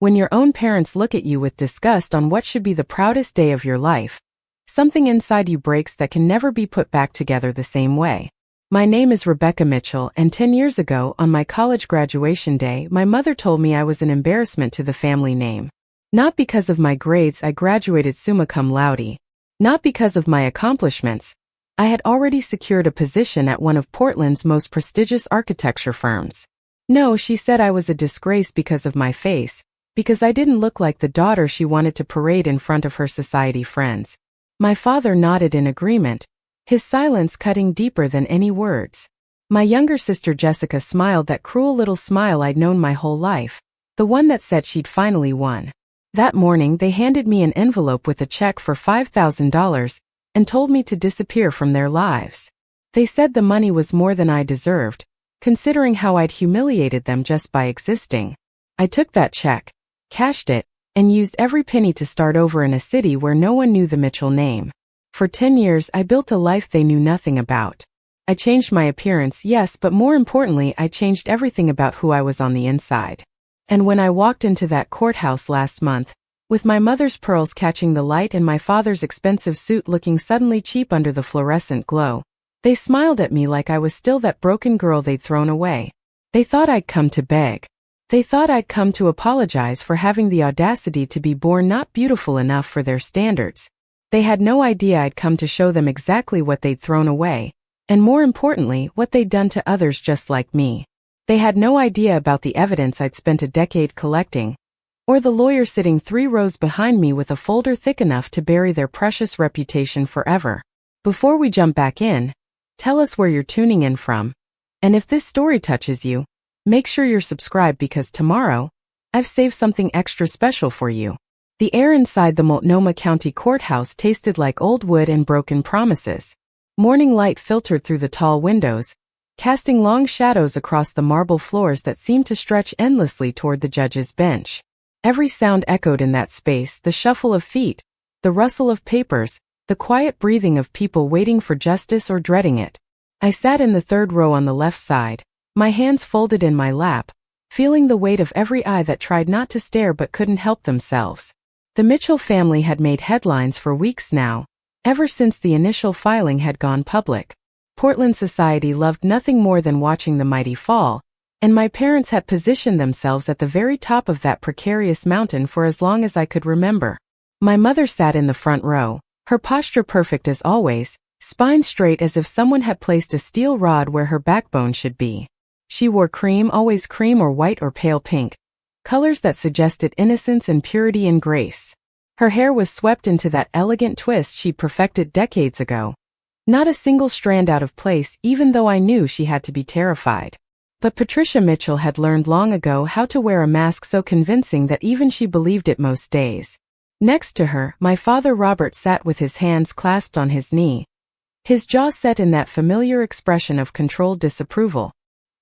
When your own parents look at you with disgust on what should be the proudest day of your life, something inside you breaks that can never be put back together the same way. My name is Rebecca Mitchell, and 10 years ago, on my college graduation day, my mother told me I was an embarrassment to the family name. Not because of my grades, I graduated summa cum laude. Not because of my accomplishments. I had already secured a position at one of Portland's most prestigious architecture firms. No, she said I was a disgrace because of my face, because I didn't look like the daughter she wanted to parade in front of her society friends. My father nodded in agreement, his silence cutting deeper than any words. My younger sister Jessica smiled that cruel little smile I'd known my whole life, the one that said she'd finally won. That morning they handed me an envelope with a check for $5,000 and told me to disappear from their lives. They said the money was more than I deserved, considering how I'd humiliated them just by existing. I took that check, cashed it, and used every penny to start over in a city where no one knew the Mitchell name. For 10 years I built a life they knew nothing about. I changed my appearance, yes, but more importantly I changed everything about who I was on the inside. And when I walked into that courthouse last month, with my mother's pearls catching the light and my father's expensive suit looking suddenly cheap under the fluorescent glow, they smiled at me like I was still that broken girl they'd thrown away. They thought I'd come to beg. They thought I'd come to apologize for having the audacity to be born not beautiful enough for their standards. They had no idea I'd come to show them exactly what they'd thrown away, and more importantly, what they'd done to others just like me. They had no idea about the evidence I'd spent a decade collecting, or the lawyer sitting 3 rows behind me with a folder thick enough to bury their precious reputation forever. Before we jump back in, tell us where you're tuning in from, and if this story touches you, make sure you're subscribed because tomorrow, I've saved something extra special for you. The air inside the Multnomah County Courthouse tasted like old wood and broken promises. Morning light filtered through the tall windows, casting long shadows across the marble floors that seemed to stretch endlessly toward the judge's bench. Every sound echoed in that space, the shuffle of feet, the rustle of papers, the quiet breathing of people waiting for justice or dreading it. I sat in the 3rd row on the left side, my hands folded in my lap, feeling the weight of every eye that tried not to stare but couldn't help themselves. The Mitchell family had made headlines for weeks now, ever since the initial filing had gone public. Portland society loved nothing more than watching the mighty fall, and my parents had positioned themselves at the very top of that precarious mountain for as long as I could remember. My mother sat in the front row, her posture perfect as always, spine straight as if someone had placed a steel rod where her backbone should be. She wore cream, always cream or white or pale pink, colors that suggested innocence and purity and grace. Her hair was swept into that elegant twist she'd perfected decades ago. Not a single strand out of place, even though I knew she had to be terrified. But Patricia Mitchell had learned long ago how to wear a mask so convincing that even she believed it most days. Next to her, my father Robert sat with his hands clasped on his knee, his jaw set in that familiar expression of controlled disapproval.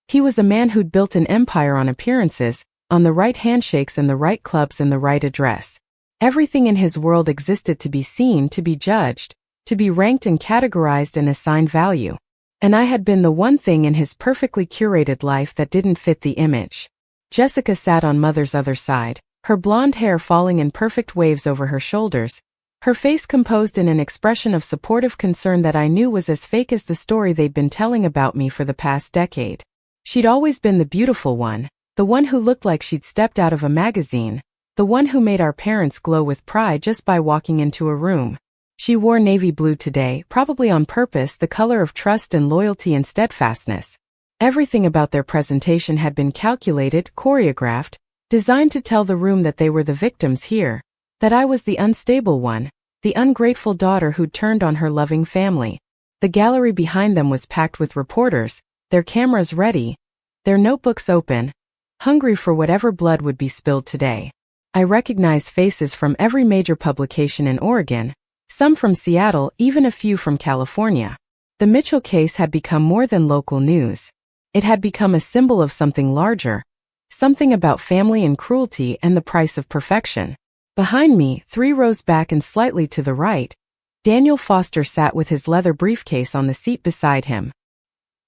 He was a man who'd built an empire on appearances, on the right handshakes and the right clubs and the right address. Everything in his world existed to be seen, to be judged, to be ranked and categorized and assigned value. And I had been the one thing in his perfectly curated life that didn't fit the image. Jessica sat on Mother's other side, her blonde hair falling in perfect waves over her shoulders, her face composed in an expression of supportive concern that I knew was as fake as the story they'd been telling about me for the past decade. She'd always been the beautiful one, the one who looked like she'd stepped out of a magazine, the one who made our parents glow with pride just by walking into a room. She wore navy blue today, probably on purpose, the color of trust and loyalty and steadfastness. Everything about their presentation had been calculated, choreographed, designed to tell the room that they were the victims here, that I was the unstable one, the ungrateful daughter who'd turned on her loving family. The gallery behind them was packed with reporters, their cameras ready, their notebooks open, hungry for whatever blood would be spilled today. I recognized faces from every major publication in Oregon, some from Seattle, even a few from California. The Mitchell case had become more than local news. It had become a symbol of something larger, something about family and cruelty and the price of perfection. Behind me, 3 rows back and slightly to the right, Daniel Foster sat with his leather briefcase on the seat beside him.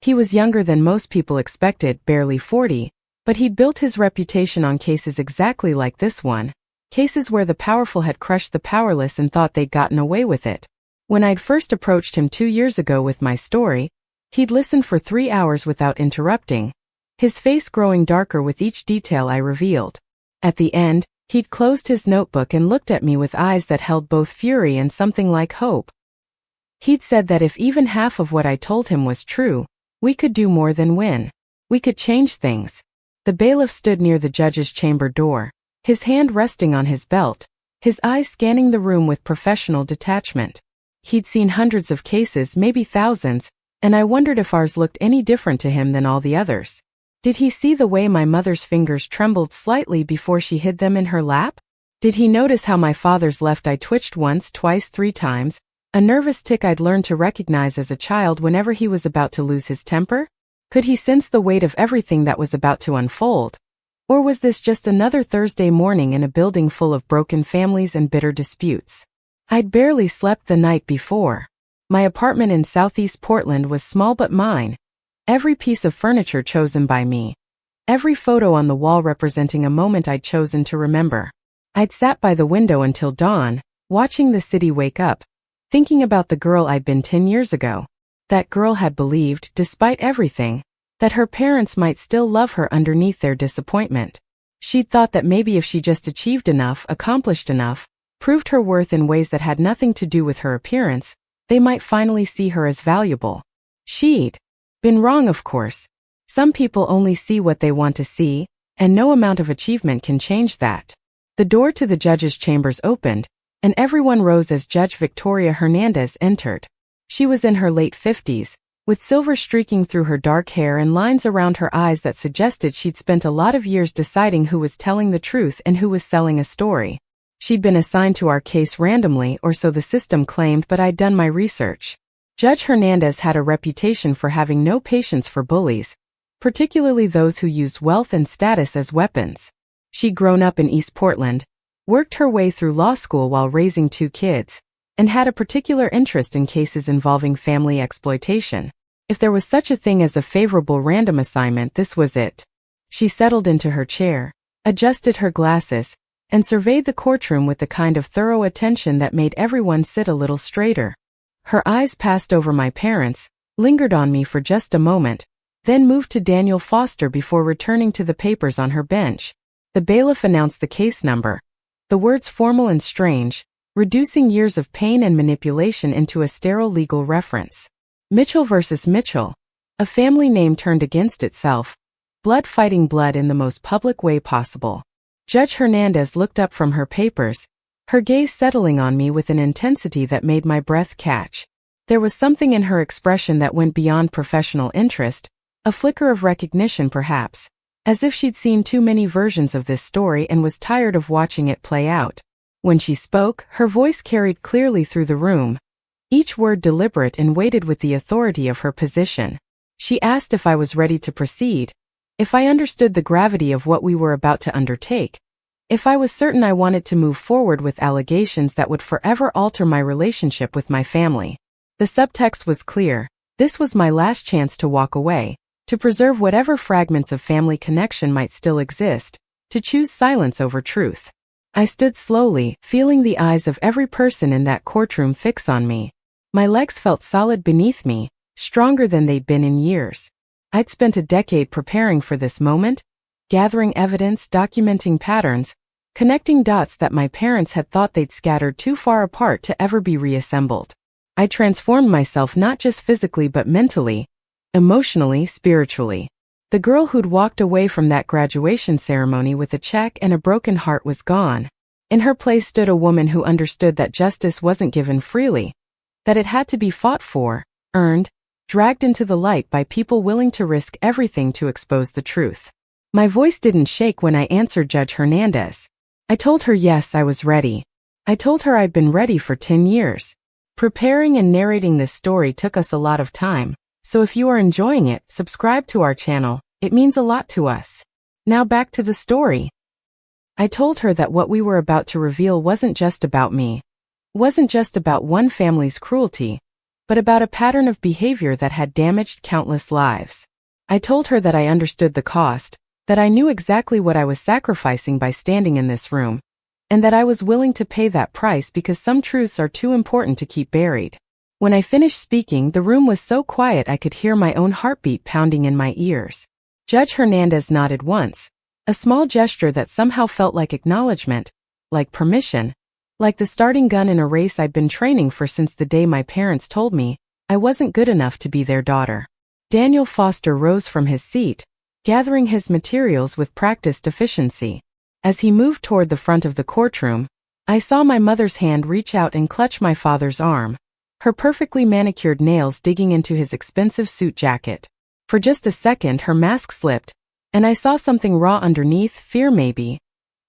He was younger than most people expected, barely 40, But he'd built his reputation on cases exactly like this one, cases where the powerful had crushed the powerless and thought they'd gotten away with it. When I'd first approached him 2 years ago with my story, he'd listened for 3 hours without interrupting, his face growing darker with each detail I revealed. At the end, he'd closed his notebook and looked at me with eyes that held both fury and something like hope. He'd said that if even half of what I told him was true, we could do more than win. We could change things. The bailiff stood near the judge's chamber door, his hand resting on his belt, his eyes scanning the room with professional detachment. He'd seen hundreds of cases, maybe thousands, and I wondered if ours looked any different to him than all the others. Did he see the way my mother's fingers trembled slightly before she hid them in her lap? Did he notice how my father's left eye twitched once, twice, 3 times, a nervous tic I'd learned to recognize as a child whenever he was about to lose his temper? Could he sense the weight of everything that was about to unfold? Or was this just another Thursday morning in a building full of broken families and bitter disputes? I'd barely slept the night before. My apartment in Southeast Portland was small but mine. Every piece of furniture chosen by me. Every photo on the wall representing a moment I'd chosen to remember. I'd sat by the window until dawn, watching the city wake up, thinking about the girl I'd been 10 years ago. That girl had believed, despite everything, that her parents might still love her underneath their disappointment. She'd thought that maybe if she just achieved enough, accomplished enough, proved her worth in ways that had nothing to do with her appearance, they might finally see her as valuable. She'd been wrong, of course. Some people only see what they want to see, and no amount of achievement can change that. The door to the judge's chambers opened, and everyone rose as Judge Victoria Hernandez entered. She was in her late 50s, with silver streaking through her dark hair and lines around her eyes that suggested she'd spent a lot of years deciding who was telling the truth and who was selling a story. She'd been assigned to our case randomly, or so the system claimed, but I'd done my research. Judge Hernandez had a reputation for having no patience for bullies, particularly those who used wealth and status as weapons. She'd grown up in East Portland, worked her way through law school while raising 2 kids, and had a particular interest in cases involving family exploitation. If there was such a thing as a favorable random assignment, this was it. She settled into her chair, adjusted her glasses, and surveyed the courtroom with the kind of thorough attention that made everyone sit a little straighter. Her eyes passed over my parents, lingered on me for just a moment, then moved to Daniel Foster before returning to the papers on her bench. The bailiff announced the case number, the words formal and strange, reducing years of pain and manipulation into a sterile legal reference. Mitchell versus Mitchell, a family name turned against itself, blood fighting blood in the most public way possible. Judge Hernandez looked up from her papers, her gaze settling on me with an intensity that made my breath catch. There was something in her expression that went beyond professional interest, a flicker of recognition perhaps, as if she'd seen too many versions of this story and was tired of watching it play out. When she spoke, her voice carried clearly through the room, each word deliberate and weighted with the authority of her position. She asked if I was ready to proceed, if I understood the gravity of what we were about to undertake, if I was certain I wanted to move forward with allegations that would forever alter my relationship with my family. The subtext was clear. This was my last chance to walk away, to preserve whatever fragments of family connection might still exist, to choose silence over truth. I stood slowly, feeling the eyes of every person in that courtroom fix on me. My legs felt solid beneath me, stronger than they'd been in years. I'd spent a decade preparing for this moment, gathering evidence, documenting patterns, connecting dots that my parents had thought they'd scattered too far apart to ever be reassembled. I transformed myself not just physically but mentally, emotionally, spiritually. The girl who'd walked away from that graduation ceremony with a check and a broken heart was gone. In her place stood a woman who understood that justice wasn't given freely, that it had to be fought for, earned, dragged into the light by people willing to risk everything to expose the truth. My voice didn't shake when I answered Judge Hernandez. I told her yes, I was ready. I told her I'd been ready for 10 years. Preparing and narrating this story took us a lot of time. So if you are enjoying it, subscribe to our channel, it means a lot to us. Now back to the story. I told her that what we were about to reveal wasn't just about me, wasn't just about one family's cruelty, but about a pattern of behavior that had damaged countless lives. I told her that I understood the cost, that I knew exactly what I was sacrificing by standing in this room, and that I was willing to pay that price because some truths are too important to keep buried. When I finished speaking, the room was so quiet I could hear my own heartbeat pounding in my ears. Judge Hernandez nodded once, a small gesture that somehow felt like acknowledgement, like permission, like the starting gun in a race I'd been training for since the day my parents told me I wasn't good enough to be their daughter. Daniel Foster rose from his seat, gathering his materials with practiced efficiency. As he moved toward the front of the courtroom, I saw my mother's hand reach out and clutch my father's arm, her perfectly manicured nails digging into his expensive suit jacket. For just a second her mask slipped, and I saw something raw underneath, fear maybe,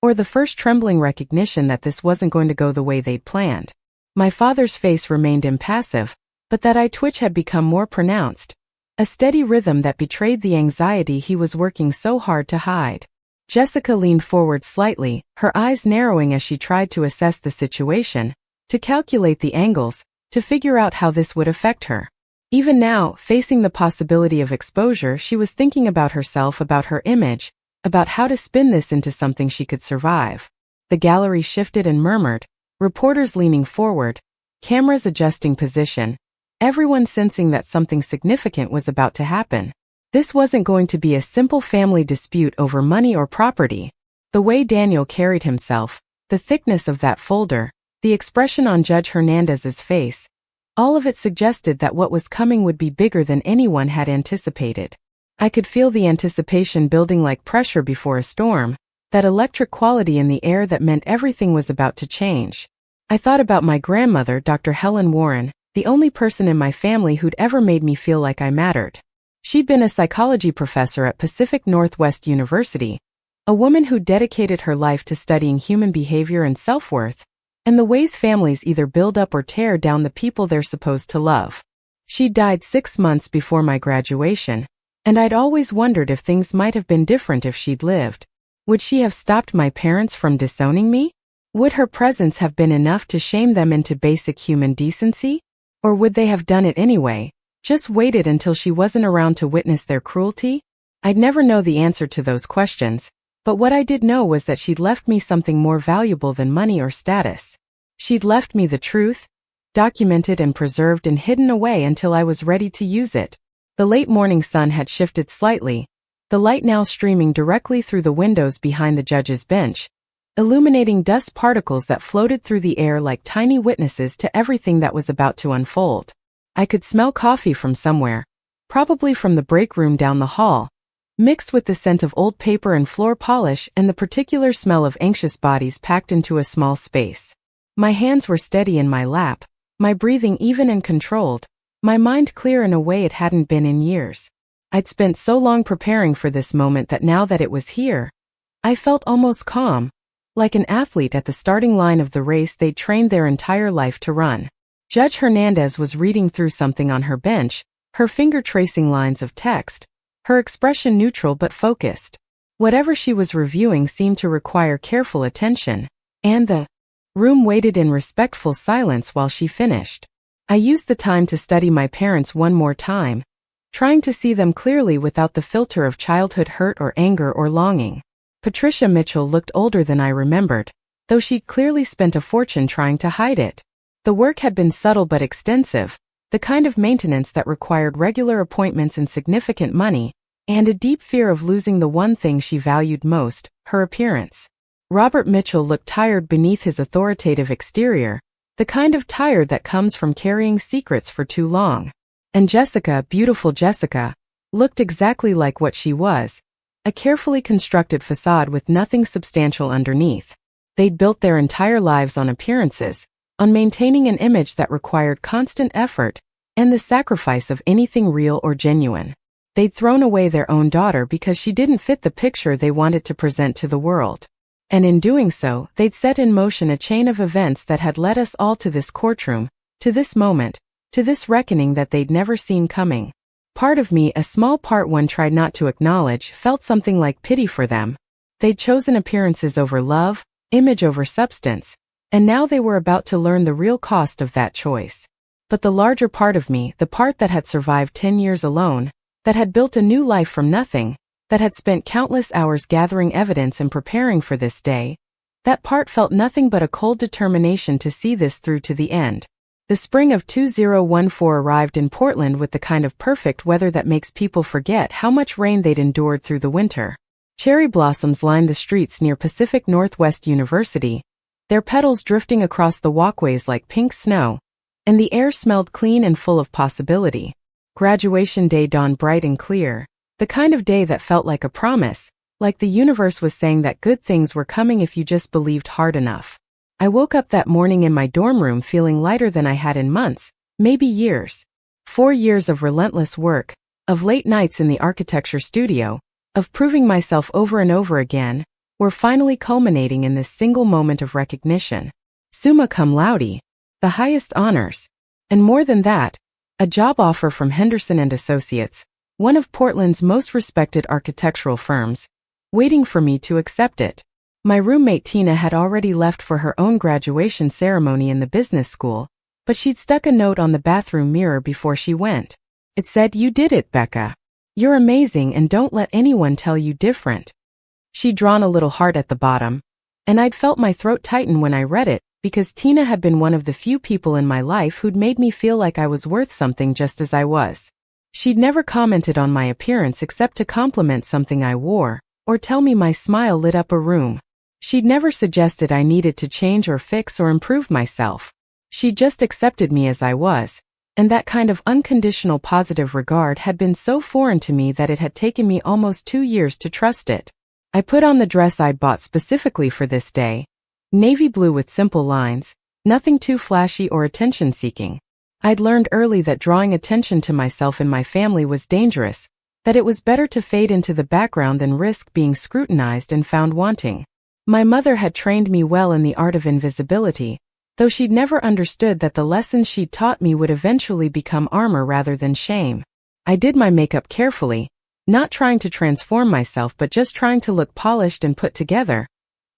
or the first trembling recognition that this wasn't going to go the way they'd planned. My father's face remained impassive, but that eye twitch had become more pronounced, a steady rhythm that betrayed the anxiety he was working so hard to hide. Jessica leaned forward slightly, her eyes narrowing as she tried to assess the situation, to calculate the angles, to figure out how this would affect her. Even now, facing the possibility of exposure, she was thinking about herself, about her image, about how to spin this into something she could survive. The gallery shifted and murmured, reporters leaning forward, cameras adjusting position, everyone sensing that something significant was about to happen. This wasn't going to be a simple family dispute over money or property. The way Daniel carried himself, the thickness of that folder, the expression on Judge Hernandez's face, all of it suggested that what was coming would be bigger than anyone had anticipated. I could feel the anticipation building like pressure before a storm, that electric quality in the air that meant everything was about to change. I thought about my grandmother, Dr. Helen Warren, the only person in my family who'd ever made me feel like I mattered. She'd been a psychology professor at Pacific Northwest University, a woman who dedicated her life to studying human behavior and self-worth, and the ways families either build up or tear down the people they're supposed to love. She died 6 months before my graduation, and I'd always wondered if things might have been different if she'd lived. Would she have stopped my parents from disowning me? Would her presence have been enough to shame them into basic human decency? Or would they have done it anyway, just waited until she wasn't around to witness their cruelty? I'd never know the answer to those questions, but what I did know was that she'd left me something more valuable than money or status. She'd left me the truth, documented and preserved and hidden away until I was ready to use it. The late morning sun had shifted slightly, the light now streaming directly through the windows behind the judge's bench, illuminating dust particles that floated through the air like tiny witnesses to everything that was about to unfold. I could smell coffee from somewhere, probably from the break room down the hall, mixed with the scent of old paper and floor polish and the particular smell of anxious bodies packed into a small space. My hands were steady in my lap, my breathing even and controlled, my mind clear in a way it hadn't been in years. I'd spent so long preparing for this moment that now that it was here, I felt almost calm, like an athlete at the starting line of the race they'd trained their entire life to run. Judge Hernandez was reading through something on her bench, her finger tracing lines of text, her expression neutral but focused. Whatever she was reviewing seemed to require careful attention, and the room waited in respectful silence while she finished. I used the time to study my parents one more time, trying to see them clearly without the filter of childhood hurt or anger or longing. Patricia Mitchell looked older than I remembered, though she'd clearly spent a fortune trying to hide it. The work had been subtle but extensive, the kind of maintenance that required regular appointments and significant money, and a deep fear of losing the one thing she valued most, her appearance. Robert Mitchell looked tired beneath his authoritative exterior, the kind of tired that comes from carrying secrets for too long. And Jessica, beautiful Jessica, looked exactly like what she was, a carefully constructed facade with nothing substantial underneath. They'd built their entire lives on appearances, on maintaining an image that required constant effort, and the sacrifice of anything real or genuine. They'd thrown away their own daughter because she didn't fit the picture they wanted to present to the world. And in doing so, they'd set in motion a chain of events that had led us all to this courtroom, to this moment, to this reckoning that they'd never seen coming. Part of me, a small part one tried not to acknowledge, felt something like pity for them. They'd chosen appearances over love, image over substance, and now they were about to learn the real cost of that choice. But the larger part of me, the part that had survived 10 years alone, that had built a new life from nothing, that had spent countless hours gathering evidence and preparing for this day. That part felt nothing but a cold determination to see this through to the end. The spring of 2014 arrived in Portland with the kind of perfect weather that makes people forget how much rain they'd endured through the winter. Cherry blossoms lined the streets near Pacific Northwest University, their petals drifting across the walkways like pink snow, and the air smelled clean and full of possibility. Graduation day dawned bright and clear, the kind of day that felt like a promise, like the universe was saying that good things were coming if you just believed hard enough. I woke up that morning in my dorm room feeling lighter than I had in months, maybe years. 4 years of relentless work, of late nights in the architecture studio, of proving myself over and over again, were finally culminating in this single moment of recognition. Summa cum laude, the highest honors. And more than that, a job offer from Henderson & Associates, one of Portland's most respected architectural firms, waiting for me to accept it. My roommate Tina had already left for her own graduation ceremony in the business school, but she'd stuck a note on the bathroom mirror before she went. It said, "You did it, Becca. You're amazing and don't let anyone tell you different." She'd drawn a little heart at the bottom, and I'd felt my throat tighten when I read it, because Tina had been one of the few people in my life who'd made me feel like I was worth something just as I was. She'd never commented on my appearance except to compliment something I wore, or tell me my smile lit up a room. She'd never suggested I needed to change or fix or improve myself. She just accepted me as I was, and that kind of unconditional positive regard had been so foreign to me that it had taken me almost 2 years to trust it. I put on the dress I'd bought specifically for this day, navy blue with simple lines, nothing too flashy or attention-seeking. I'd learned early that drawing attention to myself and my family was dangerous, that it was better to fade into the background than risk being scrutinized and found wanting. My mother had trained me well in the art of invisibility, though she'd never understood that the lessons she'd taught me would eventually become armor rather than shame. I did my makeup carefully, not trying to transform myself but just trying to look polished and put together,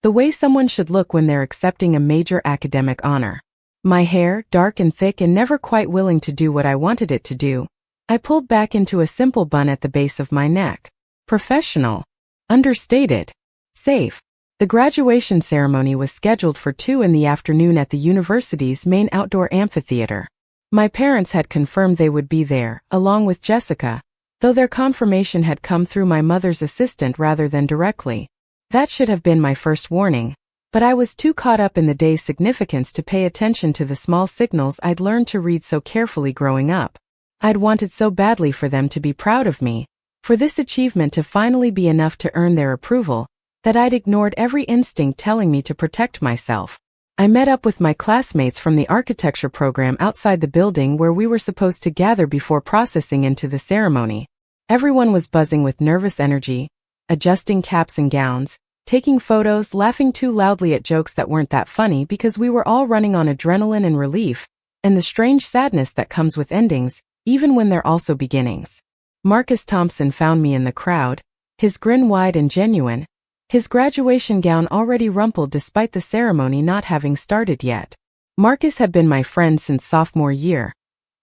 the way someone should look when they're accepting a major academic honor. My hair, dark and thick and never quite willing to do what I wanted it to do, I pulled back into a simple bun at the base of my neck. Professional. Understated. Safe. The graduation ceremony was scheduled for 2 in the afternoon at the university's main outdoor amphitheater. My parents had confirmed they would be there, along with Jessica, though their confirmation had come through my mother's assistant rather than directly. That should have been my first warning, but I was too caught up in the day's significance to pay attention to the small signals I'd learned to read so carefully growing up. I'd wanted so badly for them to be proud of me, for this achievement to finally be enough to earn their approval, that I'd ignored every instinct telling me to protect myself. I met up with my classmates from the architecture program outside the building where we were supposed to gather before processing into the ceremony. Everyone was buzzing with nervous energy, adjusting caps and gowns, taking photos, laughing too loudly at jokes that weren't that funny because we were all running on adrenaline and relief, and the strange sadness that comes with endings, even when they're also beginnings. Marcus Thompson found me in the crowd, his grin wide and genuine, his graduation gown already rumpled despite the ceremony not having started yet. Marcus had been my friend since sophomore year,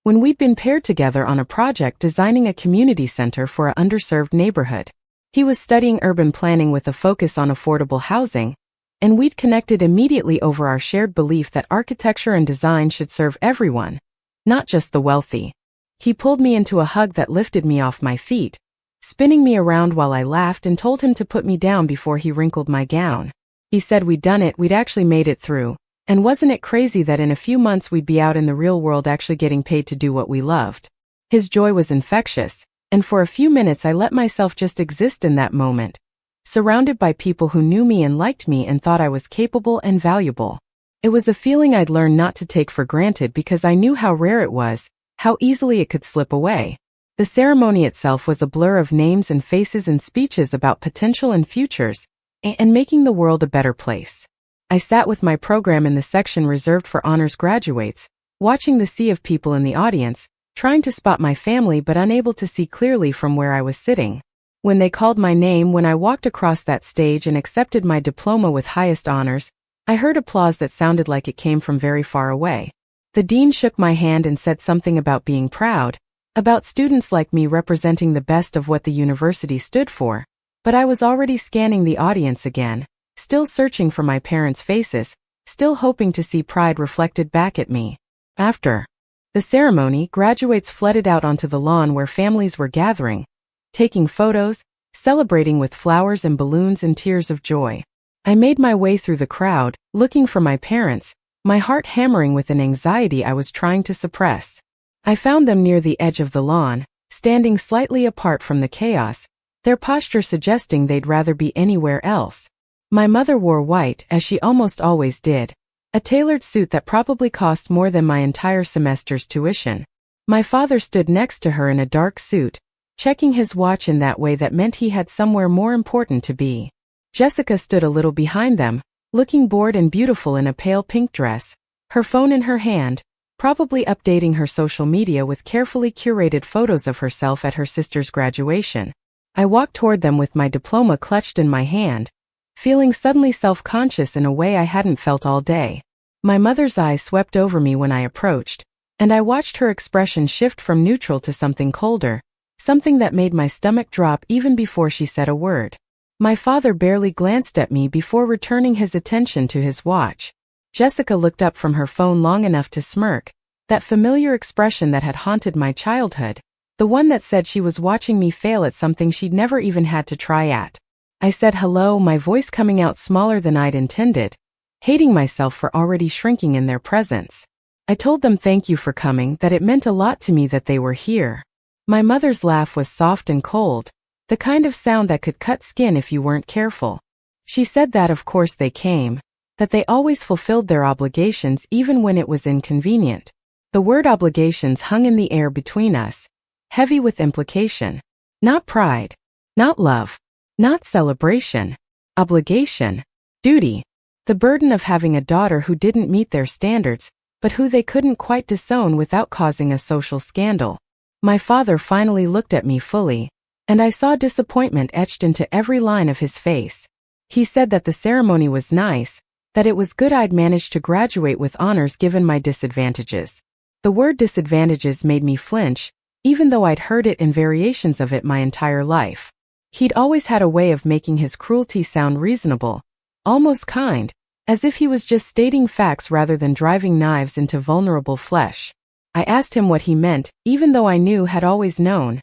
when we'd been paired together on a project designing a community center for an underserved neighborhood. He was studying urban planning with a focus on affordable housing, and we'd connected immediately over our shared belief that architecture and design should serve everyone, not just the wealthy. He pulled me into a hug that lifted me off my feet, spinning me around while I laughed and told him to put me down before he wrinkled my gown. He said we'd done it, we'd actually made it through, and wasn't it crazy that in a few months we'd be out in the real world actually getting paid to do what we loved. His joy was infectious, and for a few minutes I let myself just exist in that moment, surrounded by people who knew me and liked me and thought I was capable and valuable. It was a feeling I'd learned not to take for granted because I knew how rare it was, how easily it could slip away. The ceremony itself was a blur of names and faces and speeches about potential and futures, and making the world a better place. I sat with my program in the section reserved for honors graduates, watching the sea of people in the audience, trying to spot my family but unable to see clearly from where I was sitting. When they called my name, when I walked across that stage and accepted my diploma with highest honors, I heard applause that sounded like it came from very far away. The dean shook my hand and said something about being proud, about students like me representing the best of what the university stood for, But I was already scanning the audience again, still searching for my parents' faces, still hoping to see pride reflected back at me. After the ceremony, graduates flooded out onto the lawn where families were gathering, taking photos, celebrating with flowers and balloons and tears of joy. I made my way through the crowd, looking for my parents, my heart hammering with an anxiety I was trying to suppress. I found them near the edge of the lawn, standing slightly apart from the chaos, their posture suggesting they'd rather be anywhere else. My mother wore white, as she almost always did, a tailored suit that probably cost more than my entire semester's tuition. My father stood next to her in a dark suit, checking his watch in that way that meant he had somewhere more important to be. Jessica stood a little behind them, looking bored and beautiful in a pale pink dress, her phone in her hand, probably updating her social media with carefully curated photos of herself at her sister's graduation. I walked toward them with my diploma clutched in my hand, feeling suddenly self-conscious in a way I hadn't felt all day. My mother's eyes swept over me when I approached, and I watched her expression shift from neutral to something colder, something that made my stomach drop even before she said a word. My father barely glanced at me before returning his attention to his watch. Jessica looked up from her phone long enough to smirk, that familiar expression that had haunted my childhood, the one that said she was watching me fail at something she'd never even had to try at. I said hello, my voice coming out smaller than I'd intended, hating myself for already shrinking in their presence. I told them thank you for coming, that it meant a lot to me that they were here. My mother's laugh was soft and cold, the kind of sound that could cut skin if you weren't careful. She said that of course they came, that they always fulfilled their obligations even when it was inconvenient. The word obligations hung in the air between us, heavy with implication. Not pride. Not love. Not celebration. Obligation. Duty. The burden of having a daughter who didn't meet their standards, but who they couldn't quite disown without causing a social scandal. My father finally looked at me fully, and I saw disappointment etched into every line of his face. He said that the ceremony was nice, that it was good I'd managed to graduate with honors given my disadvantages. The word disadvantages made me flinch, even though I'd heard it in variations of it my entire life. He'd always had a way of making his cruelty sound reasonable, almost kind, as if he was just stating facts rather than driving knives into vulnerable flesh. I asked him what he meant, even though I knew had always known,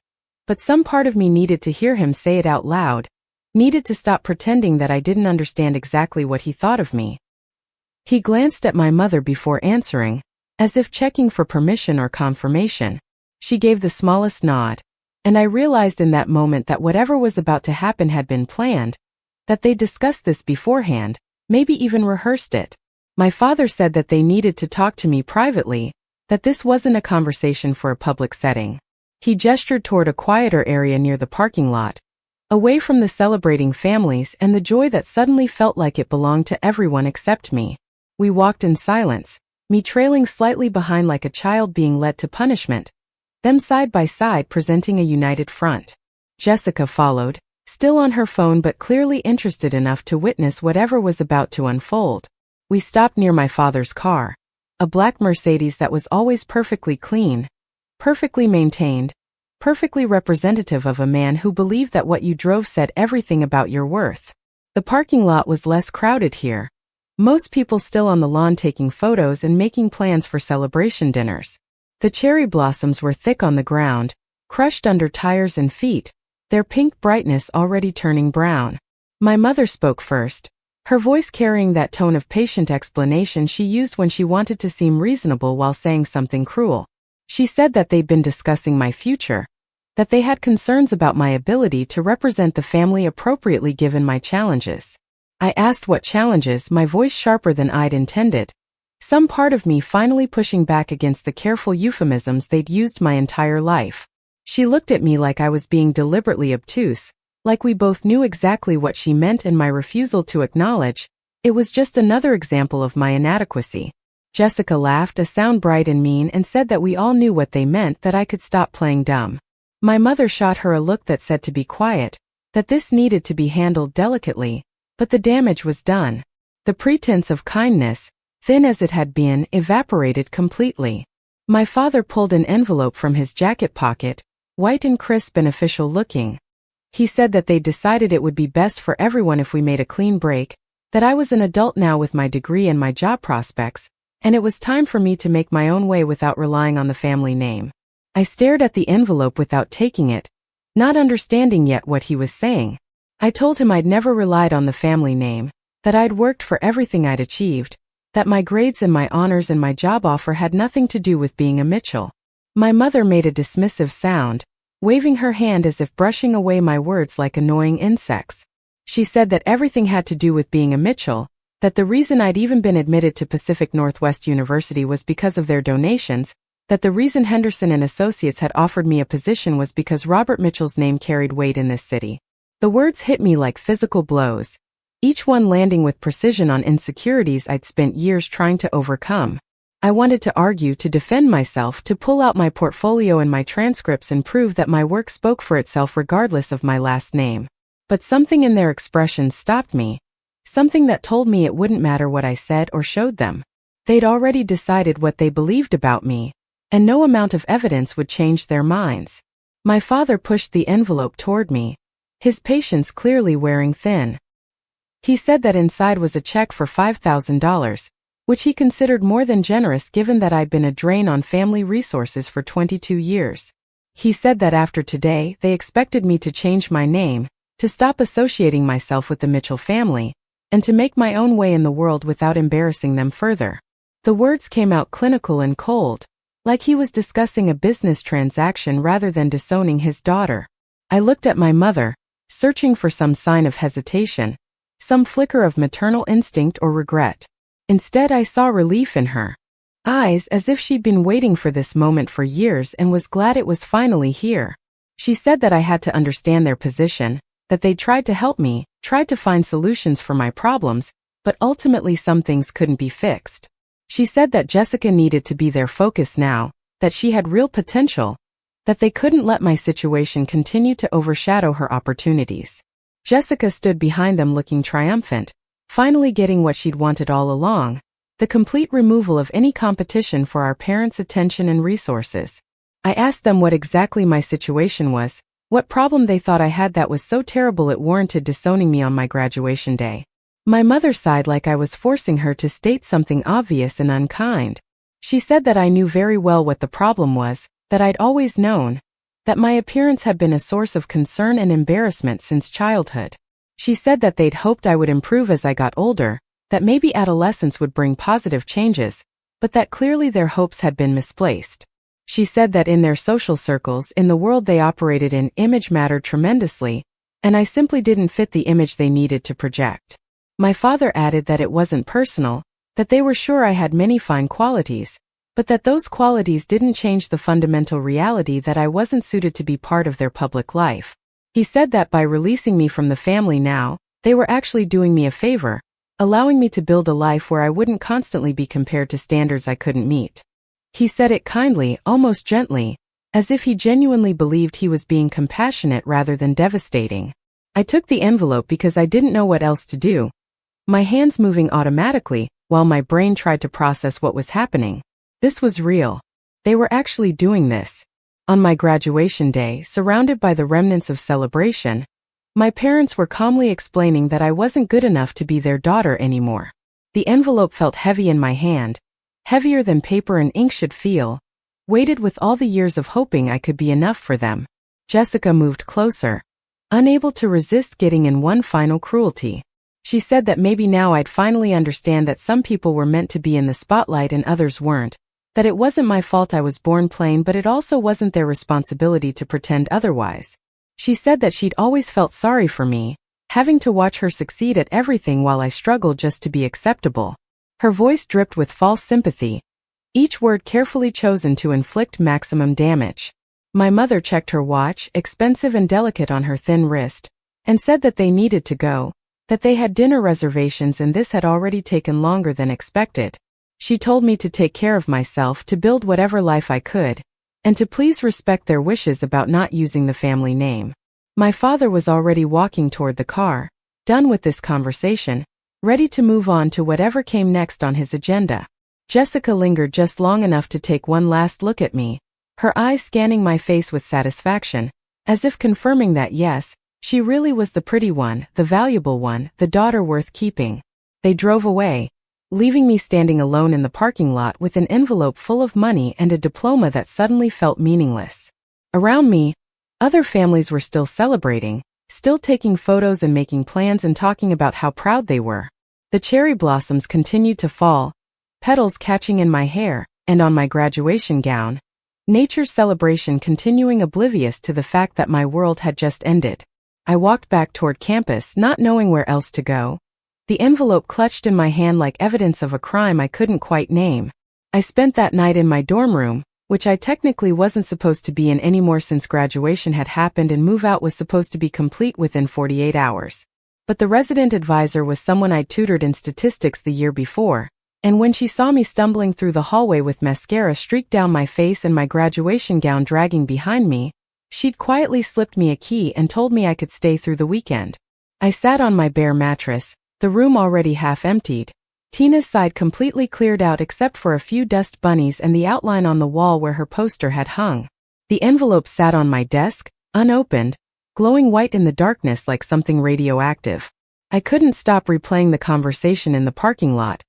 but some part of me needed to hear him say it out loud, needed to stop pretending that I didn't understand exactly what he thought of me. He glanced at my mother before answering, as if checking for permission or confirmation. She gave the smallest nod, and I realized in that moment that whatever was about to happen had been planned, that they discussed this beforehand, maybe even rehearsed it. My father said that they needed to talk to me privately, that this wasn't a conversation for a public setting. He gestured toward a quieter area near the parking lot, away from the celebrating families and the joy that suddenly felt like it belonged to everyone except me. We walked in silence, me trailing slightly behind like a child being led to punishment, them side by side presenting a united front. Jessica followed, still on her phone but clearly interested enough to witness whatever was about to unfold. We stopped near my father's car, a black Mercedes that was always perfectly clean, perfectly maintained, perfectly representative of a man who believed that what you drove said everything about your worth. The parking lot was less crowded here, most people still on the lawn taking photos and making plans for celebration dinners. The cherry blossoms were thick on the ground, crushed under tires and feet, their pink brightness already turning brown. My mother spoke first, her voice carrying that tone of patient explanation she used when she wanted to seem reasonable while saying something cruel. She said that they'd been discussing my future, that they had concerns about my ability to represent the family appropriately given my challenges. I asked what challenges, my voice sharper than I'd intended, some part of me finally pushing back against the careful euphemisms they'd used my entire life. She looked at me like I was being deliberately obtuse, like we both knew exactly what she meant, and my refusal to acknowledge it was just another example of my inadequacy. Jessica laughed, a sound bright and mean, and said that we all knew what they meant, that I could stop playing dumb. My mother shot her a look that said to be quiet, that this needed to be handled delicately, but the damage was done. The pretense of kindness, thin as it had been, evaporated completely. My father pulled an envelope from his jacket pocket, white and crisp and official looking. He said that they decided it would be best for everyone if we made a clean break, that I was an adult now with my degree and my job prospects, and it was time for me to make my own way without relying on the family name. I stared at the envelope without taking it, not understanding yet what he was saying. I told him I'd never relied on the family name, that I'd worked for everything I'd achieved, that my grades and my honors and my job offer had nothing to do with being a Mitchell. My mother made a dismissive sound, waving her hand as if brushing away my words like annoying insects. She said that everything had to do with being a Mitchell, that the reason I'd even been admitted to Pacific Northwest University was because of their donations, that the reason Henderson and Associates had offered me a position was because Robert Mitchell's name carried weight in this city. The words hit me like physical blows, each one landing with precision on insecurities I'd spent years trying to overcome. I wanted to argue, to defend myself, to pull out my portfolio and my transcripts and prove that my work spoke for itself regardless of my last name. But something in their expressions stopped me, something that told me it wouldn't matter what I said or showed them. They'd already decided what they believed about me, and no amount of evidence would change their minds. My father pushed the envelope toward me, his patience clearly wearing thin. He said that inside was a check for $5,000, which he considered more than generous given that I'd been a drain on family resources for 22 years. He said that after today, they expected me to change my name, to stop associating myself with the Mitchell family, and to make my own way in the world without embarrassing them further. The words came out clinical and cold, like he was discussing a business transaction rather than disowning his daughter. I looked at my mother, searching for some sign of hesitation, some flicker of maternal instinct or regret. Instead, I saw relief in her eyes, as if she'd been waiting for this moment for years and was glad it was finally here. She said that I had to understand their position, that they tried to help me, tried to find solutions for my problems, but ultimately some things couldn't be fixed. She said that Jessica needed to be their focus now, that she had real potential, that they couldn't let my situation continue to overshadow her opportunities. Jessica stood behind them looking triumphant, finally getting what she'd wanted all along, the complete removal of any competition for our parents' attention and resources. I asked them what exactly my situation was, what problem they thought I had that was so terrible it warranted disowning me on my graduation day. My mother sighed like I was forcing her to state something obvious and unkind. She said that I knew very well what the problem was, that I'd always known, that my appearance had been a source of concern and embarrassment since childhood. She said that they'd hoped I would improve as I got older, that maybe adolescence would bring positive changes, but that clearly their hopes had been misplaced. She said that in their social circles, in the world they operated in, image mattered tremendously, and I simply didn't fit the image they needed to project. My father added that it wasn't personal, that they were sure I had many fine qualities, but that those qualities didn't change the fundamental reality that I wasn't suited to be part of their public life. He said that by releasing me from the family now, they were actually doing me a favor, allowing me to build a life where I wouldn't constantly be compared to standards I couldn't meet. He said it kindly, almost gently, as if he genuinely believed he was being compassionate rather than devastating. I took the envelope because I didn't know what else to do, my hands moving automatically, while my brain tried to process what was happening. This was real. They were actually doing this. On my graduation day, surrounded by the remnants of celebration, my parents were calmly explaining that I wasn't good enough to be their daughter anymore. The envelope felt heavy in my hand, heavier than paper and ink should feel, weighted with all the years of hoping I could be enough for them. Jessica moved closer, unable to resist getting in one final cruelty. She said that maybe now I'd finally understand that some people were meant to be in the spotlight and others weren't, that it wasn't my fault I was born plain, but it also wasn't their responsibility to pretend otherwise. She said that she'd always felt sorry for me, having to watch her succeed at everything while I struggled just to be acceptable. Her voice dripped with false sympathy, each word carefully chosen to inflict maximum damage. My mother checked her watch, expensive and delicate on her thin wrist, and said that they needed to go, that they had dinner reservations and this had already taken longer than expected. She told me to take care of myself, to build whatever life I could, and to please respect their wishes about not using the family name. My father was already walking toward the car, done with this conversation, ready to move on to whatever came next on his agenda. Jessica lingered just long enough to take one last look at me, her eyes scanning my face with satisfaction, as if confirming that yes, She really was the pretty one, the valuable one, the daughter worth keeping. They drove away, leaving me standing alone in the parking lot with an envelope full of money and a diploma that suddenly felt meaningless. Around me, other families were still celebrating, still taking photos and making plans and talking about how proud they were. The cherry blossoms continued to fall, petals catching in my hair and on my graduation gown, nature's celebration continuing oblivious to the fact that my world had just ended. I walked back toward campus, not knowing where else to go, the envelope clutched in my hand like evidence of a crime I couldn't quite name. I spent that night in my dorm room, which I technically wasn't supposed to be in anymore since graduation had happened and move out was supposed to be complete within 48 hours. But the resident advisor was someone I'd tutored in statistics the year before, and when she saw me stumbling through the hallway with mascara streaked down my face and my graduation gown dragging behind me, she'd quietly slipped me a key and told me I could stay through the weekend. I sat on my bare mattress, the room already half emptied. Tina's side completely cleared out except for a few dust bunnies and the outline on the wall where her poster had hung. The envelope sat on my desk, unopened, glowing white in the darkness like something radioactive. I couldn't stop replaying the conversation in the parking lot,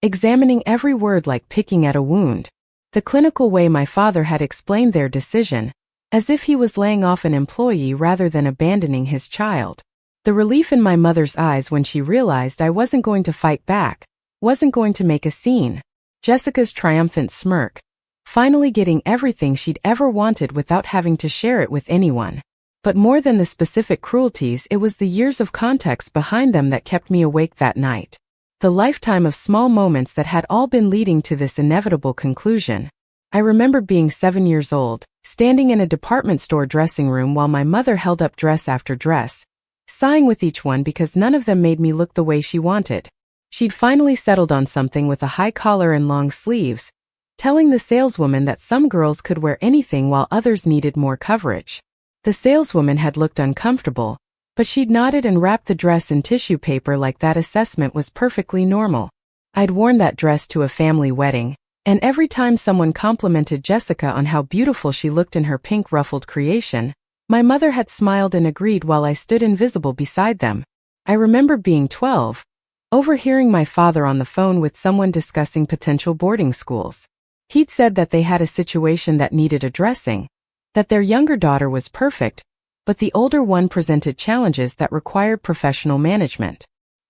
examining every word like picking at a wound. The clinical way my father had explained their decision, as if he was laying off an employee rather than abandoning his child. The relief in my mother's eyes when she realized I wasn't going to fight back, wasn't going to make a scene. Jessica's triumphant smirk, finally getting everything she'd ever wanted without having to share it with anyone. But more than the specific cruelties, it was the years of context behind them that kept me awake that night. The lifetime of small moments that had all been leading to this inevitable conclusion. I remember being 7 years old, standing in a department store dressing room while my mother held up dress after dress, sighing with each one because none of them made me look the way she wanted. She'd finally settled on something with a high collar and long sleeves, telling the saleswoman that some girls could wear anything while others needed more coverage. The saleswoman had looked uncomfortable, but she'd nodded and wrapped the dress in tissue paper like that assessment was perfectly normal. I'd worn that dress to a family wedding, and every time someone complimented Jessica on how beautiful she looked in her pink ruffled creation, my mother had smiled and agreed while I stood invisible beside them. I remember being 12, overhearing my father on the phone with someone discussing potential boarding schools. He'd said that they had a situation that needed addressing, that their younger daughter was perfect, but the older one presented challenges that required professional management.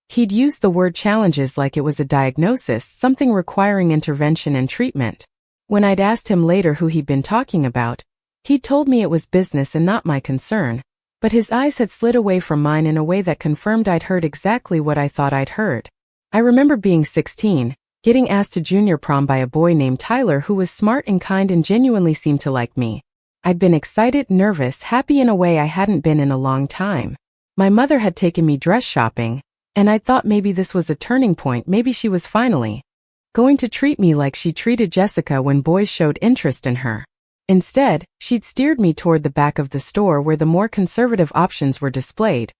He'd used the word challenges like it was a diagnosis, something requiring intervention and treatment. When I'd asked him later who he'd been talking about, he'd told me it was business and not my concern, but his eyes had slid away from mine in a way that confirmed I'd heard exactly what I thought I'd heard. I remember being 16, getting asked to junior prom by a boy named Tyler who was smart and kind and genuinely seemed to like me. I'd been excited, nervous, happy in a way I hadn't been in a long time. My mother had taken me dress shopping, and I thought maybe this was a turning point, maybe she was finally going to treat me like she treated Jessica when boys showed interest in her. Instead, she'd steered me toward the back of the store where the more conservative options were displayed,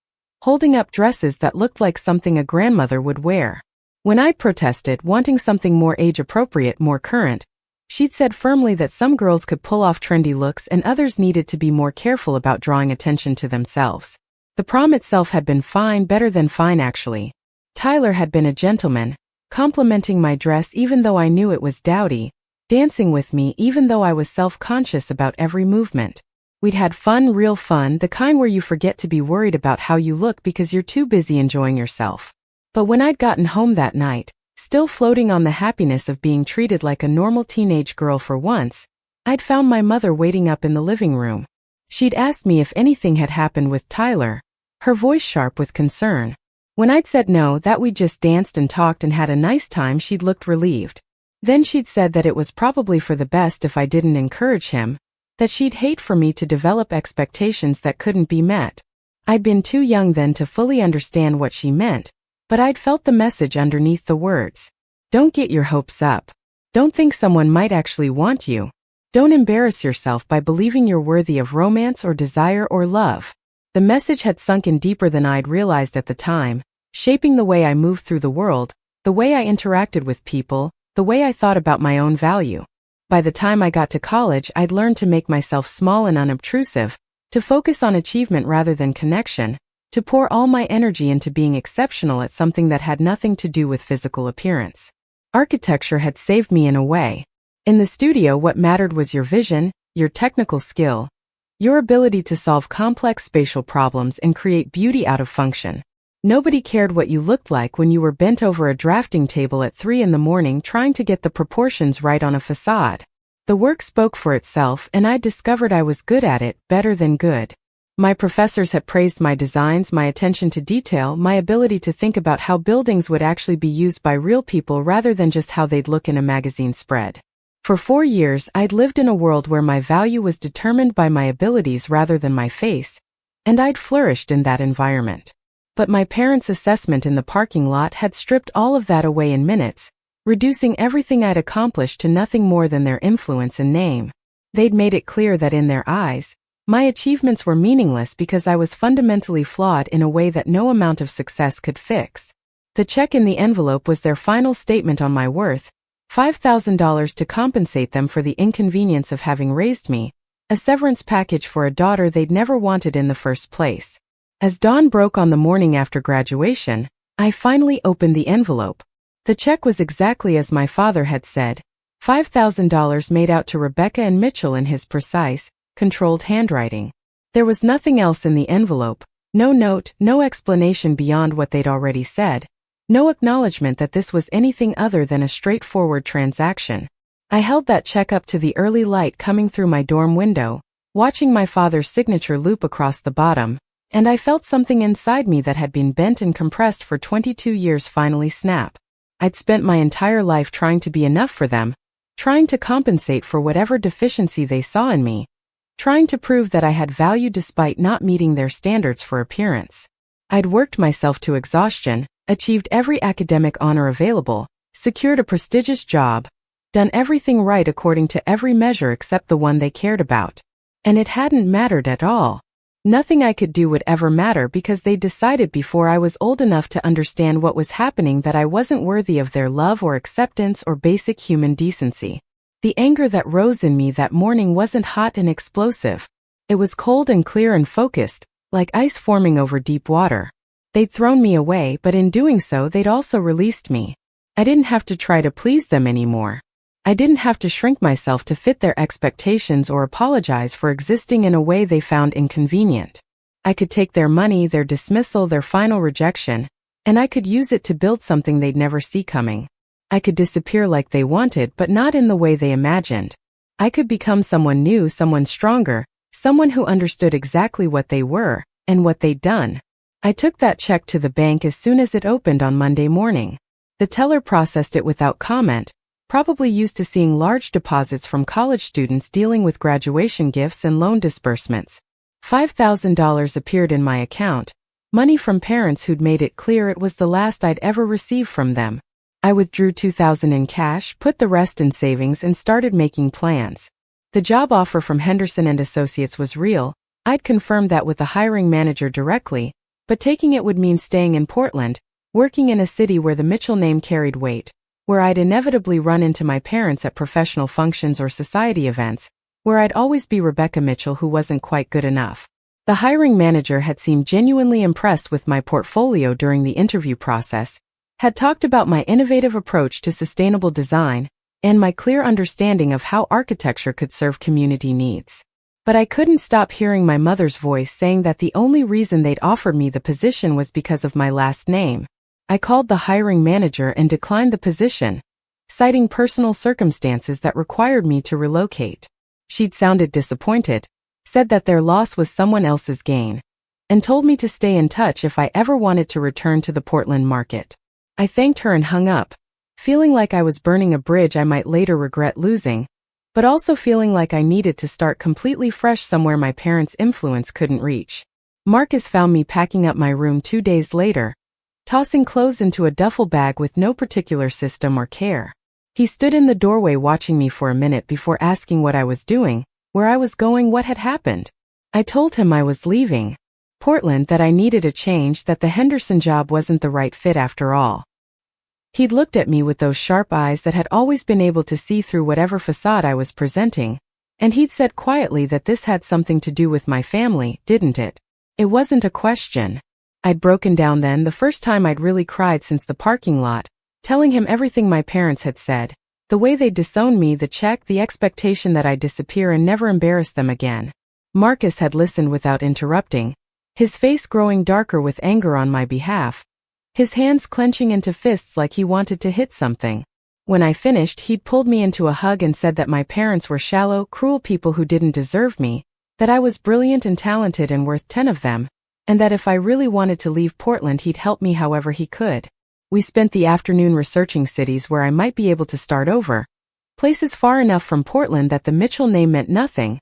holding up dresses that looked like something a grandmother would wear. When I'd protested, wanting something more age-appropriate, more current, she'd said firmly that some girls could pull off trendy looks and others needed to be more careful about drawing attention to themselves. The prom itself had been fine, better than fine actually. Tyler had been a gentleman, complimenting my dress even though I knew it was dowdy, dancing with me even though I was self-conscious about every movement. We'd had fun, real fun, the kind where you forget to be worried about how you look because you're too busy enjoying yourself. But when I'd gotten home that night, still floating on the happiness of being treated like a normal teenage girl for once, I'd found my mother waiting up in the living room. She'd asked me if anything had happened with Tyler, her voice sharp with concern. When I'd said no, that we'd just danced and talked and had a nice time, she'd looked relieved. Then she'd said that it was probably for the best if I didn't encourage him, that she'd hate for me to develop expectations that couldn't be met. I'd been too young then to fully understand what she meant, but I'd felt the message underneath the words. Don't get your hopes up. Don't think someone might actually want you. Don't embarrass yourself by believing you're worthy of romance or desire or love. The message had sunk in deeper than I'd realized at the time, shaping the way I moved through the world, the way I interacted with people, the way I thought about my own value. By the time I got to college, I'd learned to make myself small and unobtrusive, to focus on achievement rather than connection, to pour all my energy into being exceptional at something that had nothing to do with physical appearance. Architecture had saved me in a way. In the studio, what mattered was your vision, your technical skill, your ability to solve complex spatial problems and create beauty out of function. Nobody cared what you looked like when you were bent over a drafting table at 3 a.m. trying to get the proportions right on a facade. The work spoke for itself, and I discovered I was good at it, better than good. My professors had praised my designs, my attention to detail, my ability to think about how buildings would actually be used by real people rather than just how they'd look in a magazine spread. For 4 years, I'd lived in a world where my value was determined by my abilities rather than my face, and I'd flourished in that environment. But my parents' assessment in the parking lot had stripped all of that away in minutes, reducing everything I'd accomplished to nothing more than their influence and name. They'd made it clear that in their eyes, my achievements were meaningless because I was fundamentally flawed in a way that no amount of success could fix. The check in the envelope was their final statement on my worth, $5,000 to compensate them for the inconvenience of having raised me, a severance package for a daughter they'd never wanted in the first place. As dawn broke on the morning after graduation, I finally opened the envelope. The check was exactly as my father had said, $5,000 made out to Rebecca and Mitchell in his precise, controlled handwriting. There was nothing else in the envelope, no note, no explanation beyond what they'd already said, no acknowledgement that this was anything other than a straightforward transaction. I held that check up to the early light coming through my dorm window, watching my father's signature loop across the bottom, and I felt something inside me that had been bent and compressed for 22 years finally snap. I'd spent my entire life trying to be enough for them, trying to compensate for whatever deficiency they saw in me, trying to prove that I had value despite not meeting their standards for appearance. I'd worked myself to exhaustion, achieved every academic honor available, secured a prestigious job, done everything right according to every measure except the one they cared about. And it hadn't mattered at all. Nothing I could do would ever matter because they decided before I was old enough to understand what was happening that I wasn't worthy of their love or acceptance or basic human decency. The anger that rose in me that morning wasn't hot and explosive. It was cold and clear and focused, like ice forming over deep water. They'd thrown me away, but in doing so they'd also released me. I didn't have to try to please them anymore. I didn't have to shrink myself to fit their expectations or apologize for existing in a way they found inconvenient. I could take their money, their dismissal, their final rejection, and I could use it to build something they'd never see coming. I could disappear like they wanted, but not in the way they imagined. I could become someone new, someone stronger, someone who understood exactly what they were and what they'd done. I took that check to the bank as soon as it opened on Monday morning. The teller processed it without comment, probably used to seeing large deposits from college students dealing with graduation gifts and loan disbursements. $5,000 appeared in my account, money from parents who'd made it clear it was the last I'd ever receive from them. I withdrew $2,000 in cash, put the rest in savings, and started making plans. The job offer from Henderson and Associates was real. I'd confirmed that with the hiring manager directly, but taking it would mean staying in Portland, working in a city where the Mitchell name carried weight, where I'd inevitably run into my parents at professional functions or society events, where I'd always be Rebecca Mitchell who wasn't quite good enough. The hiring manager had seemed genuinely impressed with my portfolio during the interview process, had talked about my innovative approach to sustainable design, and my clear understanding of how architecture could serve community needs. But I couldn't stop hearing my mother's voice saying that the only reason they'd offered me the position was because of my last name. I called the hiring manager and declined the position, citing personal circumstances that required me to relocate. She'd sounded disappointed, said that their loss was someone else's gain, and told me to stay in touch if I ever wanted to return to the Portland market. I thanked her and hung up, feeling like I was burning a bridge I might later regret losing, but also feeling like I needed to start completely fresh somewhere my parents' influence couldn't reach. Marcus found me packing up my room 2 days later, tossing clothes into a duffel bag with no particular system or care. He stood in the doorway watching me for a minute before asking what I was doing, where I was going, what had happened. I told him I was leaving Portland, that I needed a change, that the Henderson job wasn't the right fit after all. He'd looked at me with those sharp eyes that had always been able to see through whatever facade I was presenting, And he'd said quietly that this had something to do with my family, didn't it? It wasn't a question. I'd broken down then, the first time I'd really cried since the parking lot, telling him everything my parents had said, the way they'd disowned me, the check, the expectation that I'd disappear and never embarrass them again. Marcus had listened without interrupting, his face growing darker with anger on my behalf, his hands clenching into fists like he wanted to hit something. When I finished, he'd pulled me into a hug and said that my parents were shallow, cruel people who didn't deserve me, that I was brilliant and talented and worth 10 of them, and that if I really wanted to leave Portland he'd help me however he could. We spent the afternoon researching cities where I might be able to start over, places far enough from Portland that the Mitchell name meant nothing,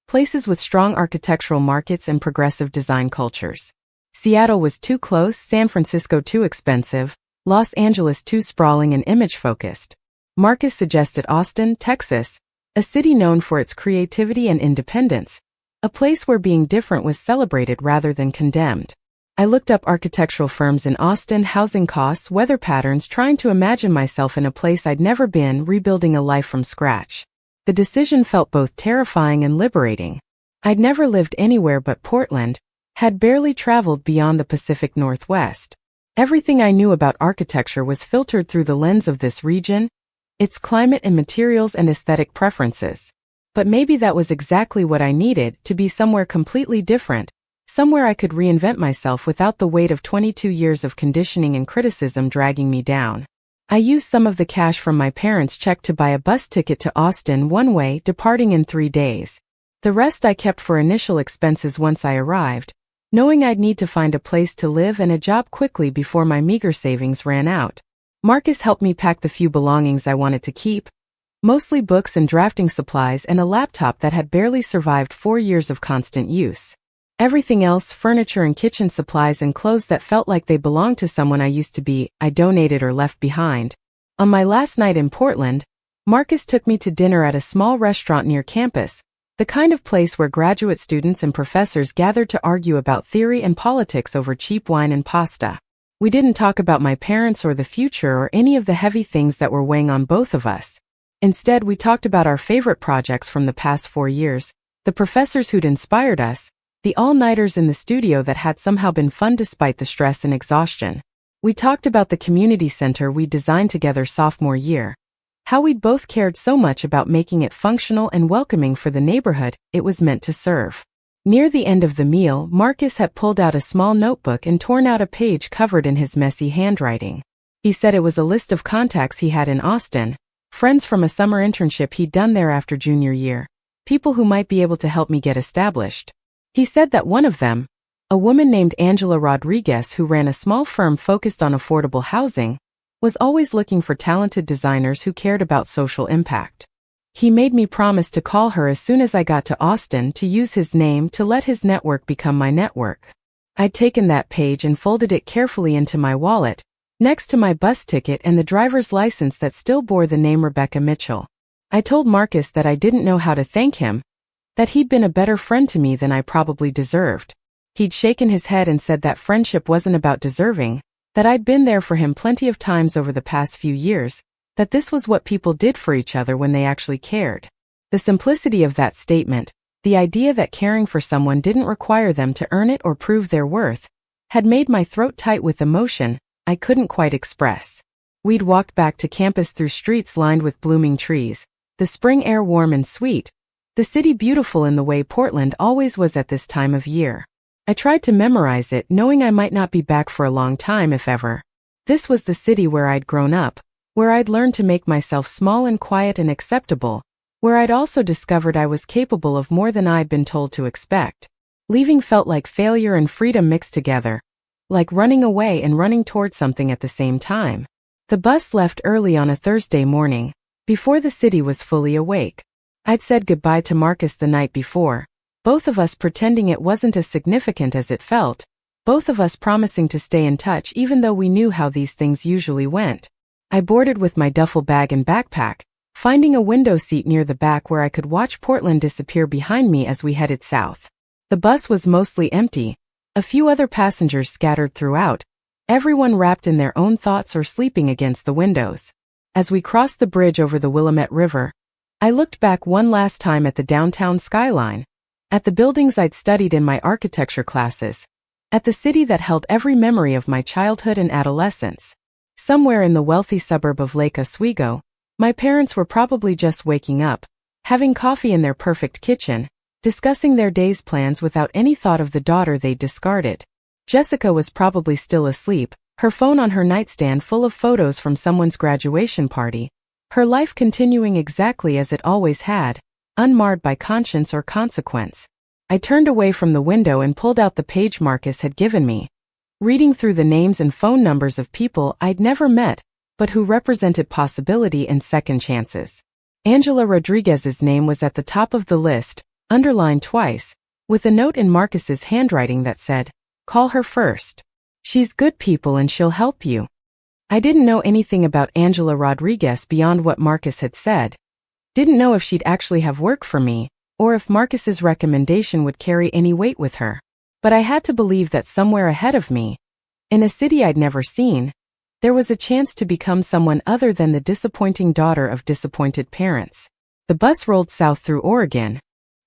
places with strong architectural markets and progressive design cultures. Seattle was too close, San Francisco too expensive, Los Angeles too sprawling and image-focused. Marcus suggested Austin, Texas, a city known for its creativity and independence, a place where being different was celebrated rather than condemned. I looked up architectural firms in Austin, housing costs, weather patterns, trying to imagine myself in a place I'd never been, rebuilding a life from scratch. The decision felt both terrifying and liberating. I'd never lived anywhere but Portland, had barely traveled beyond the Pacific Northwest. Everything I knew about architecture was filtered through the lens of this region, its climate and materials and aesthetic preferences. But maybe that was exactly what I needed, to be somewhere completely different, somewhere I could reinvent myself without the weight of 22 years of conditioning and criticism dragging me down. I used some of the cash from my parents' check to buy a bus ticket to Austin one way, departing in 3 days. The rest I kept for initial expenses once I arrived, knowing I'd need to find a place to live and a job quickly before my meager savings ran out. Marcus helped me pack the few belongings I wanted to keep, mostly books and drafting supplies and a laptop that had barely survived 4 years of constant use. Everything else, furniture and kitchen supplies and clothes that felt like they belonged to someone I used to be, I donated or left behind. On my last night in Portland, Marcus took me to dinner at a small restaurant near campus, the kind of place where graduate students and professors gathered to argue about theory and politics over cheap wine and pasta. We didn't talk about my parents or the future or any of the heavy things that were weighing on both of us. Instead, we talked about our favorite projects from the past 4 years, the professors who'd inspired us, the all-nighters in the studio that had somehow been fun despite the stress and exhaustion. We talked about the community center we designed together sophomore year, how we'd both cared so much about making it functional and welcoming for the neighborhood it was meant to serve. Near the end of the meal, Marcus had pulled out a small notebook and torn out a page covered in his messy handwriting. He said it was a list of contacts he had in Austin, friends from a summer internship he'd done there after junior year, people who might be able to help me get established. He said that one of them, a woman named Angela Rodriguez who ran a small firm focused on affordable housing, was always looking for talented designers who cared about social impact. He made me promise to call her as soon as I got to Austin, to use his name to let his network become my network. I'd taken that page and folded it carefully into my wallet, next to my bus ticket and the driver's license that still bore the name Rebecca Mitchell. I told Marcus that I didn't know how to thank him, that he'd been a better friend to me than I probably deserved. He'd shaken his head and said that friendship wasn't about deserving, that I'd been there for him plenty of times over the past few years, that this was what people did for each other when they actually cared. The simplicity of that statement, the idea that caring for someone didn't require them to earn it or prove their worth, had made my throat tight with emotion I couldn't quite express. We'd walked back to campus through streets lined with blooming trees, the spring air warm and sweet, the city beautiful in the way Portland always was at this time of year. I tried to memorize it, knowing I might not be back for a long time if ever. This was the city where I'd grown up, where I'd learned to make myself small and quiet and acceptable, where I'd also discovered I was capable of more than I'd been told to expect. Leaving felt like failure and freedom mixed together, like running away and running toward something at the same time. The bus left early on a Thursday morning, before the city was fully awake. I'd said goodbye to Marcus the night before, both of us pretending it wasn't as significant as it felt, both of us promising to stay in touch even though we knew how these things usually went. I boarded with my duffel bag and backpack, finding a window seat near the back where I could watch Portland disappear behind me as we headed south. The bus was mostly empty, a few other passengers scattered throughout, everyone wrapped in their own thoughts or sleeping against the windows. As we crossed the bridge over the Willamette River, I looked back one last time at the downtown skyline, at the buildings I'd studied in my architecture classes, at the city that held every memory of my childhood and adolescence. Somewhere in the wealthy suburb of Lake Oswego, my parents were probably just waking up, having coffee in their perfect kitchen, discussing their day's plans without any thought of the daughter they'd discarded. Jessica was probably still asleep, her phone on her nightstand full of photos from someone's graduation party, her life continuing exactly as it always had, unmarred by conscience or consequence. I turned away from the window and pulled out the page Marcus had given me, reading through the names and phone numbers of people I'd never met, but who represented possibility and second chances. Angela Rodriguez's name was at the top of the list, underlined twice, with a note in Marcus's handwriting that said, "Call her first. She's good people and she'll help you." I didn't know anything about Angela Rodriguez beyond what Marcus had said. Didn't know if she'd actually have work for me, or if Marcus's recommendation would carry any weight with her. But I had to believe that somewhere ahead of me, in a city I'd never seen, there was a chance to become someone other than the disappointing daughter of disappointed parents. The bus rolled south through Oregon,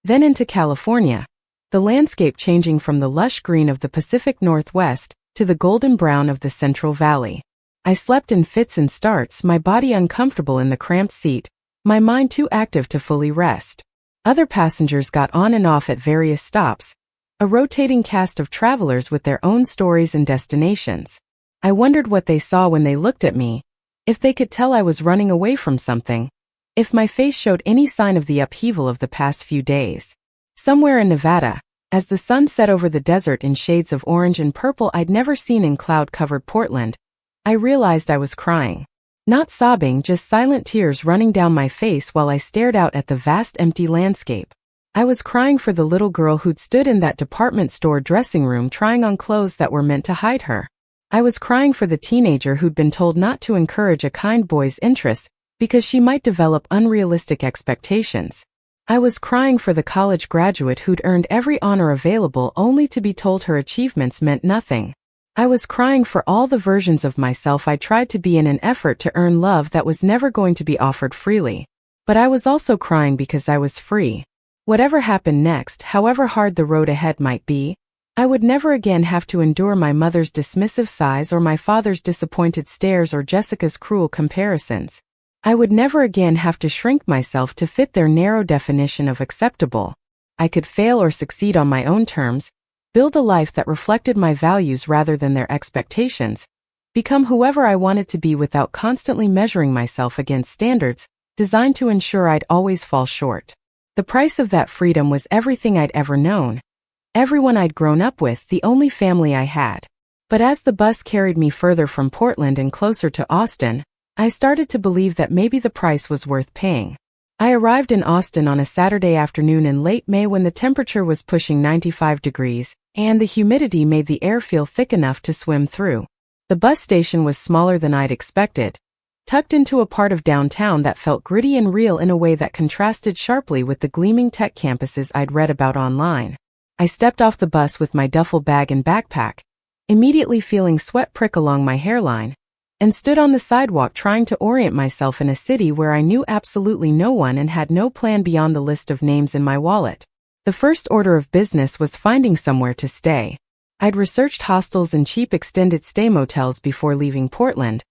then into California, the landscape changing from the lush green of the Pacific Northwest to the golden brown of the Central Valley. I slept in fits and starts, my body uncomfortable in the cramped seat, my mind too active to fully rest. Other passengers got on and off at various stops, a rotating cast of travelers with their own stories and destinations. I wondered what they saw when they looked at me, if they could tell I was running away from something, if my face showed any sign of the upheaval of the past few days. Somewhere in Nevada, as the sun set over the desert in shades of orange and purple I'd never seen in cloud-covered Portland, I realized I was crying. Not sobbing, just silent tears running down my face while I stared out at the vast empty landscape. I was crying for the little girl who'd stood in that department store dressing room trying on clothes that were meant to hide her. I was crying for the teenager who'd been told not to encourage a kind boy's interests because she might develop unrealistic expectations. I was crying for the college graduate who'd earned every honor available only to be told her achievements meant nothing. I was crying for all the versions of myself I tried to be in an effort to earn love that was never going to be offered freely. But I was also crying because I was free. Whatever happened next, however hard the road ahead might be, I would never again have to endure my mother's dismissive sighs or my father's disappointed stares or Jessica's cruel comparisons. I would never again have to shrink myself to fit their narrow definition of acceptable. I could fail or succeed on my own terms, build a life that reflected my values rather than their expectations, become whoever I wanted to be without constantly measuring myself against standards designed to ensure I'd always fall short. The price of that freedom was everything I'd ever known, everyone I'd grown up with, the only family I had. But as the bus carried me further from Portland and closer to Austin, I started to believe that maybe the price was worth paying. I arrived in Austin on a Saturday afternoon in late May when the temperature was pushing 95 degrees, and the humidity made the air feel thick enough to swim through. The bus station was smaller than I'd expected, tucked into a part of downtown that felt gritty and real in a way that contrasted sharply with the gleaming tech campuses I'd read about online. I stepped off the bus with my duffel bag and backpack, immediately feeling sweat prick along my hairline, and stood on the sidewalk trying to orient myself in a city where I knew absolutely no one and had no plan beyond the list of names in my wallet. The first order of business was finding somewhere to stay. I'd researched hostels and cheap extended stay motels before leaving Portland,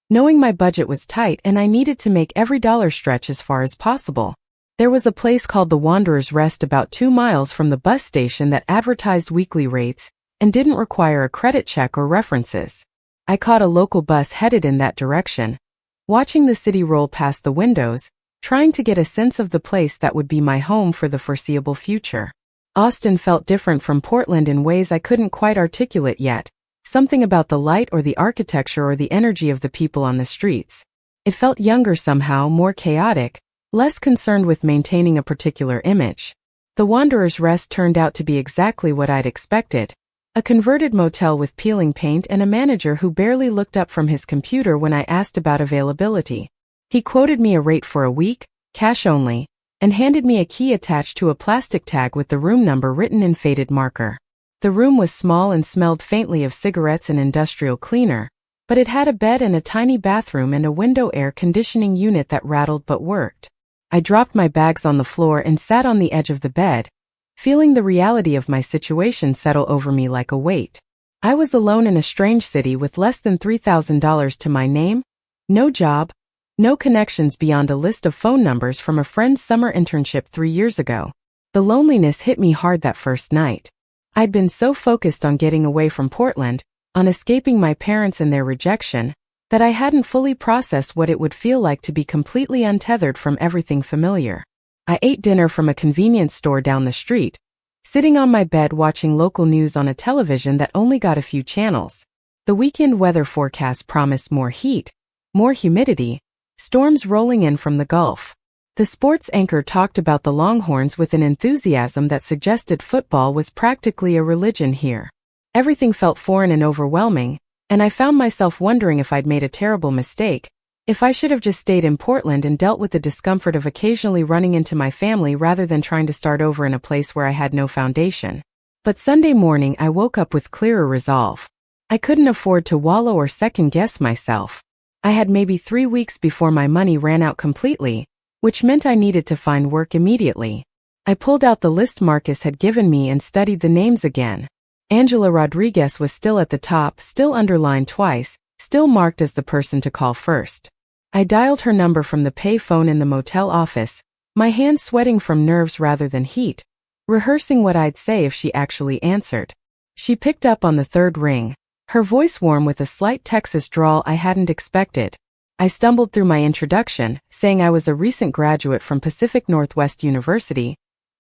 knowing my budget was tight and I needed to make every dollar stretch as far as possible. There was a place called the Wanderer's Rest about 2 miles from the bus station that advertised weekly rates and didn't require a credit check or references. I caught a local bus headed in that direction, watching the city roll past the windows, trying to get a sense of the place that would be my home for the foreseeable future. Austin felt different from Portland in ways I couldn't quite articulate yet, something about the light or the architecture or the energy of the people on the streets. It felt younger somehow, more chaotic, less concerned with maintaining a particular image. The Wanderer's Rest turned out to be exactly what I'd expected. A converted motel with peeling paint and a manager who barely looked up from his computer when I asked about availability. He quoted me a rate for a week, cash only, and handed me a key attached to a plastic tag with the room number written in faded marker. The room was small and smelled faintly of cigarettes and industrial cleaner, but it had a bed and a tiny bathroom and a window air conditioning unit that rattled but worked. I dropped my bags on the floor and sat on the edge of the bed, feeling the reality of my situation settle over me like a weight. I was alone in a strange city with less than $3,000 to my name, no job, no connections beyond a list of phone numbers from a friend's summer internship 3 years ago. The loneliness hit me hard that first night. I'd been so focused on getting away from Portland, on escaping my parents and their rejection, that I hadn't fully processed what it would feel like to be completely untethered from everything familiar. I ate dinner from a convenience store down the street, sitting on my bed watching local news on a television that only got a few channels. The weekend weather forecast promised more heat, more humidity, storms rolling in from the Gulf. The sports anchor talked about the Longhorns with an enthusiasm that suggested football was practically a religion here. Everything felt foreign and overwhelming, and I found myself wondering if I'd made a terrible mistake, if I should have just stayed in Portland and dealt with the discomfort of occasionally running into my family rather than trying to start over in a place where I had no foundation. But Sunday morning I woke up with clearer resolve. I couldn't afford to wallow or second-guess myself. I had maybe 3 weeks before my money ran out completely, which meant I needed to find work immediately. I pulled out the list Marcus had given me and studied the names again. Angela Rodriguez was still at the top, still underlined twice, still marked as the person to call first. I dialed her number from the pay phone in the motel office, my hands sweating from nerves rather than heat, rehearsing what I'd say if she actually answered. She picked up on the third ring, her voice warm with a slight Texas drawl I hadn't expected. I stumbled through my introduction, saying I was a recent graduate from Pacific Northwest University,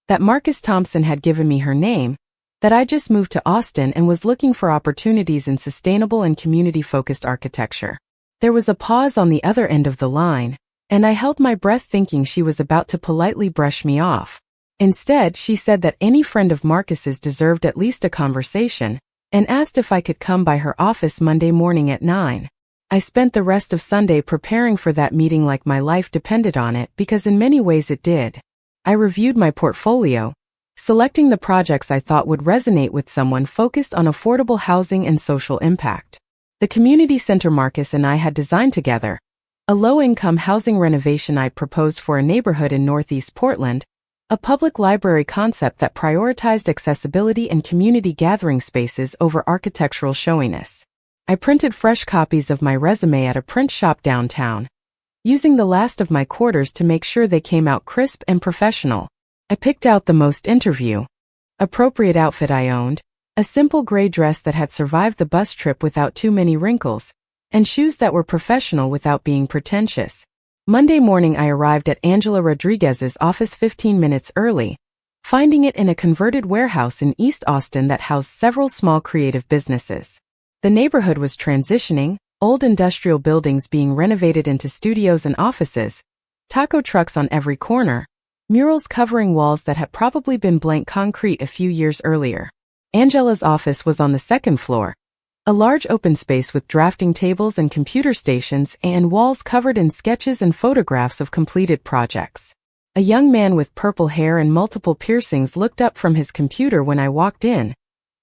that Marcus Thompson had given me her name, that I just moved to Austin and was looking for opportunities in sustainable and community-focused architecture. There was a pause on the other end of the line, and I held my breath thinking she was about to politely brush me off. Instead, she said that any friend of Marcus's deserved at least a conversation, and asked if I could come by her office Monday morning at 9. I spent the rest of Sunday preparing for that meeting like my life depended on it because in many ways it did. I reviewed my portfolio, selecting the projects I thought would resonate with someone focused on affordable housing and social impact. The community center Marcus and I had designed together, a low-income housing renovation I'd proposed for a neighborhood in Northeast Portland, a public library concept that prioritized accessibility and community gathering spaces over architectural showiness. I printed fresh copies of my resume at a print shop downtown, using the last of my quarters to make sure they came out crisp and professional. I picked out the most interview-appropriate outfit I owned, a simple gray dress that had survived the bus trip without too many wrinkles, and shoes that were professional without being pretentious. Monday morning I arrived at Angela Rodriguez's office 15 minutes early, finding it in a converted warehouse in East Austin that housed several small creative businesses. The neighborhood was transitioning, old industrial buildings being renovated into studios and offices, taco trucks on every corner, murals covering walls that had probably been blank concrete a few years earlier. Angela's office was on the second floor, a large open space with drafting tables and computer stations and walls covered in sketches and photographs of completed projects. A young man with purple hair and multiple piercings looked up from his computer when I walked in,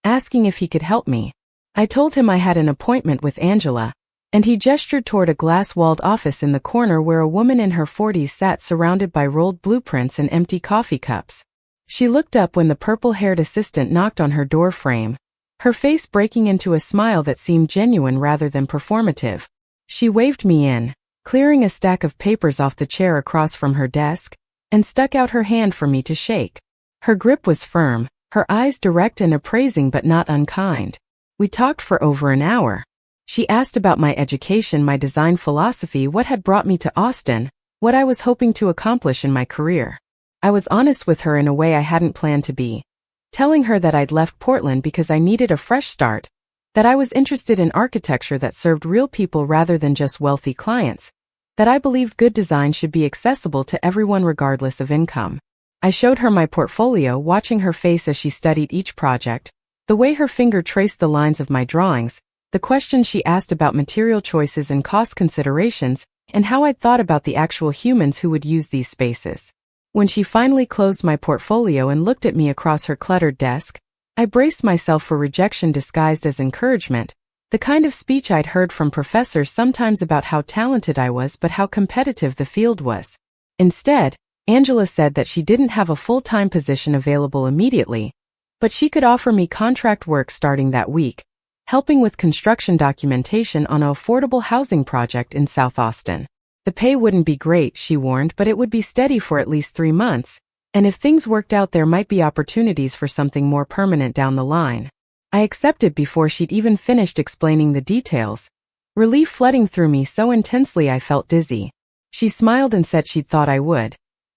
asking if he could help me. I told him I had an appointment with Angela, and he gestured toward a glass-walled office in the corner where a woman in her 40s sat surrounded by rolled blueprints and empty coffee cups. She looked up when the purple-haired assistant knocked on her door frame, her face breaking into a smile that seemed genuine rather than performative. She waved me in, clearing a stack of papers off the chair across from her desk, and stuck out her hand for me to shake. Her grip was firm, her eyes direct and appraising but not unkind. We talked for over an hour. She asked about my education, my design philosophy, what had brought me to Austin, what I was hoping to accomplish in my career. I was honest with her in a way I hadn't planned to be, telling her that I'd left Portland because I needed a fresh start, that I was interested in architecture that served real people rather than just wealthy clients, that I believed good design should be accessible to everyone regardless of income. I showed her my portfolio, watching her face as she studied each project, the way her finger traced the lines of my drawings, the questions she asked about material choices and cost considerations, and how I'd thought about the actual humans who would use these spaces. When she finally closed my portfolio and looked at me across her cluttered desk, I braced myself for rejection disguised as encouragement, the kind of speech I'd heard from professors sometimes about how talented I was but how competitive the field was. Instead, Angela said that she didn't have a full-time position available immediately, but she could offer me contract work starting that week, helping with construction documentation on an affordable housing project in South Austin. The pay wouldn't be great, she warned, but it would be steady for at least 3 months, and if things worked out there might be opportunities for something more permanent down the line. I accepted before she'd even finished explaining the details, relief flooding through me so intensely I felt dizzy. She smiled and said she'd thought I would.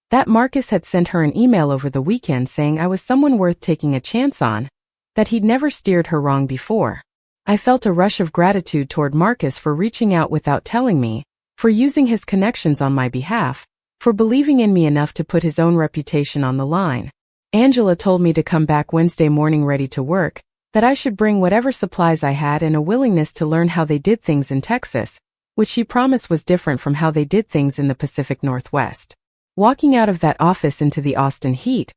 That Marcus had sent her an email over the weekend saying I was someone worth taking a chance on, that he'd never steered her wrong before. I felt a rush of gratitude toward Marcus for reaching out without telling me, for using his connections on my behalf, for believing in me enough to put his own reputation on the line. Angela told me to come back Wednesday morning ready to work, that I should bring whatever supplies I had and a willingness to learn how they did things in Texas, which she promised was different from how they did things in the Pacific Northwest. Walking out of that office into the Austin heat,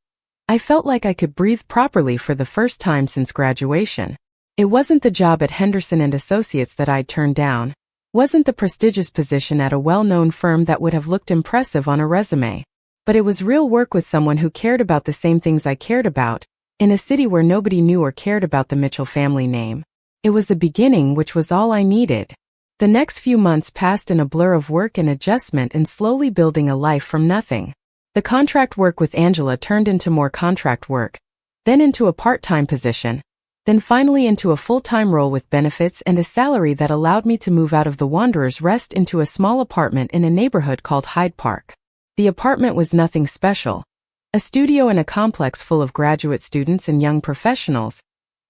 I felt like I could breathe properly for the first time since graduation. It wasn't the job at Henderson and Associates that I'd turned down, wasn't the prestigious position at a well-known firm that would have looked impressive on a resume, but it was real work with someone who cared about the same things I cared about, in a city where nobody knew or cared about the Mitchell family name. It was a beginning, which was all I needed. The next few months passed in a blur of work and adjustment and slowly building a life from nothing. The contract work with Angela turned into more contract work, then into a part-time position, then finally into a full-time role with benefits and a salary that allowed me to move out of the Wanderer's Rest into a small apartment in a neighborhood called Hyde Park. The apartment was nothing special, a studio in a complex full of graduate students and young professionals,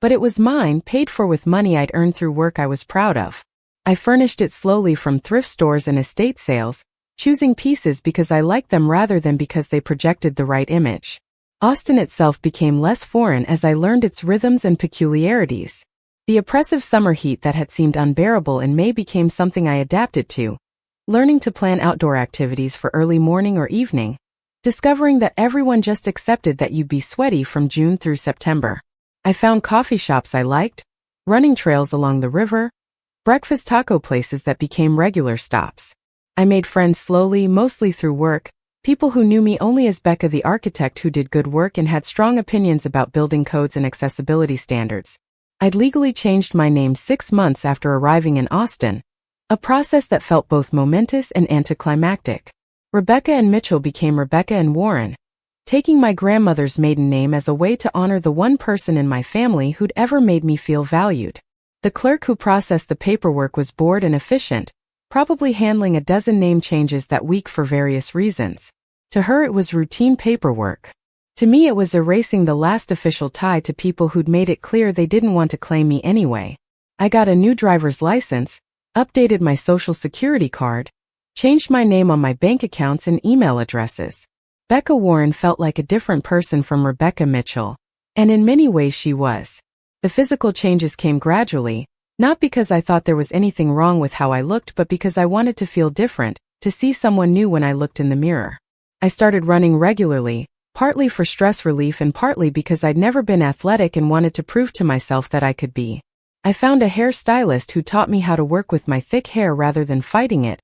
but it was mine, paid for with money I'd earned through work I was proud of. I furnished it slowly from thrift stores and estate sales, choosing pieces because I liked them rather than because they projected the right image. Austin itself became less foreign as I learned its rhythms and peculiarities. The oppressive summer heat that had seemed unbearable in May became something I adapted to, learning to plan outdoor activities for early morning or evening, discovering that everyone just accepted that you'd be sweaty from June through September. I found coffee shops I liked, running trails along the river, breakfast taco places that became regular stops. I made friends slowly, mostly through work, people who knew me only as Becca the architect who did good work and had strong opinions about building codes and accessibility standards. I'd legally changed my name 6 months after arriving in Austin, a process that felt both momentous and anticlimactic. Rebecca and Mitchell became Rebecca and Warren, taking my grandmother's maiden name as a way to honor the one person in my family who'd ever made me feel valued. The clerk who processed the paperwork was bored and efficient, probably handling a dozen name changes that week for various reasons. To her it was routine paperwork. To me it was erasing the last official tie to people who'd made it clear they didn't want to claim me anyway. I got a new driver's license, updated my social security card, changed my name on my bank accounts and email addresses. Becca Warren felt like a different person from Rebecca Mitchell, and in many ways she was. The physical changes came gradually, not because I thought there was anything wrong with how I looked but because I wanted to feel different, to see someone new when I looked in the mirror. I started running regularly, partly for stress relief and partly because I'd never been athletic and wanted to prove to myself that I could be. I found a hairstylist who taught me how to work with my thick hair rather than fighting it,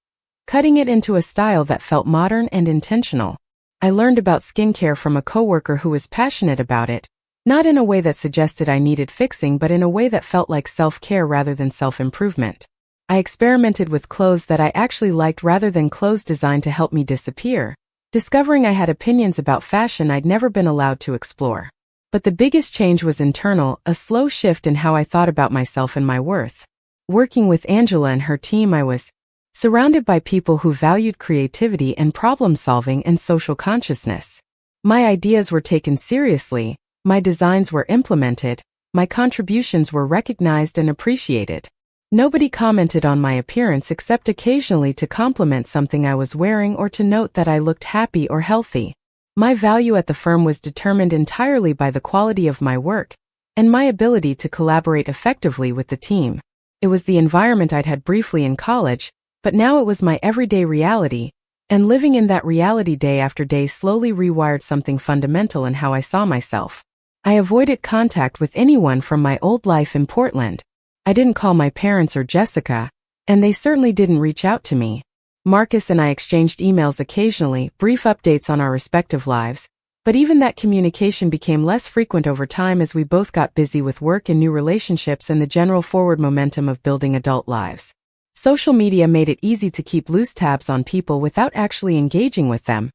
cutting it into a style that felt modern and intentional. I learned about skincare from a coworker who was passionate about it, not in a way that suggested I needed fixing but in a way that felt like self-care rather than self-improvement. I experimented with clothes that I actually liked rather than clothes designed to help me disappear, discovering I had opinions about fashion I'd never been allowed to explore. But the biggest change was internal, a slow shift in how I thought about myself and my worth. Working with Angela and her team, I was surrounded by people who valued creativity and problem-solving and social consciousness. My ideas were taken seriously, my designs were implemented, my contributions were recognized and appreciated. Nobody commented on my appearance except occasionally to compliment something I was wearing or to note that I looked happy or healthy. My value at the firm was determined entirely by the quality of my work and my ability to collaborate effectively with the team. It was the environment I'd had briefly in college, but now it was my everyday reality, and living in that reality day after day slowly rewired something fundamental in how I saw myself. I avoided contact with anyone from my old life in Portland. I didn't call my parents or Jessica, and they certainly didn't reach out to me. Marcus and I exchanged emails occasionally, brief updates on our respective lives, but even that communication became less frequent over time as we both got busy with work and new relationships and the general forward momentum of building adult lives. Social media made it easy to keep loose tabs on people without actually engaging with them,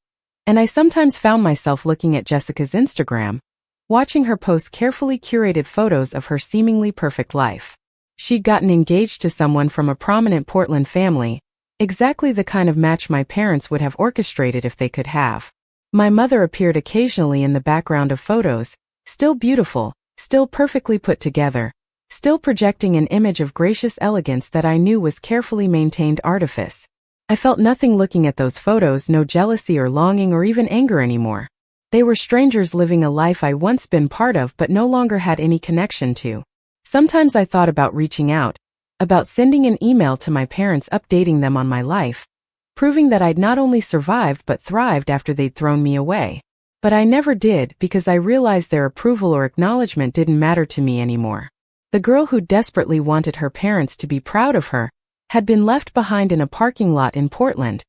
and I sometimes found myself looking at Jessica's Instagram, watching her post carefully curated photos of her seemingly perfect life. She'd gotten engaged to someone from a prominent Portland family, exactly the kind of match my parents would have orchestrated if they could have. My mother appeared occasionally in the background of photos, still beautiful, still perfectly put together, still projecting an image of gracious elegance that I knew was carefully maintained artifice. I felt nothing looking at those photos, no jealousy or longing or even anger anymore. They were strangers living a life I once been part of but no longer had any connection to. Sometimes I thought about reaching out, about sending an email to my parents updating them on my life, proving that I'd not only survived but thrived after they'd thrown me away. But I never did because I realized their approval or acknowledgement didn't matter to me anymore. The girl who desperately wanted her parents to be proud of her had been left behind in a parking lot in Portland,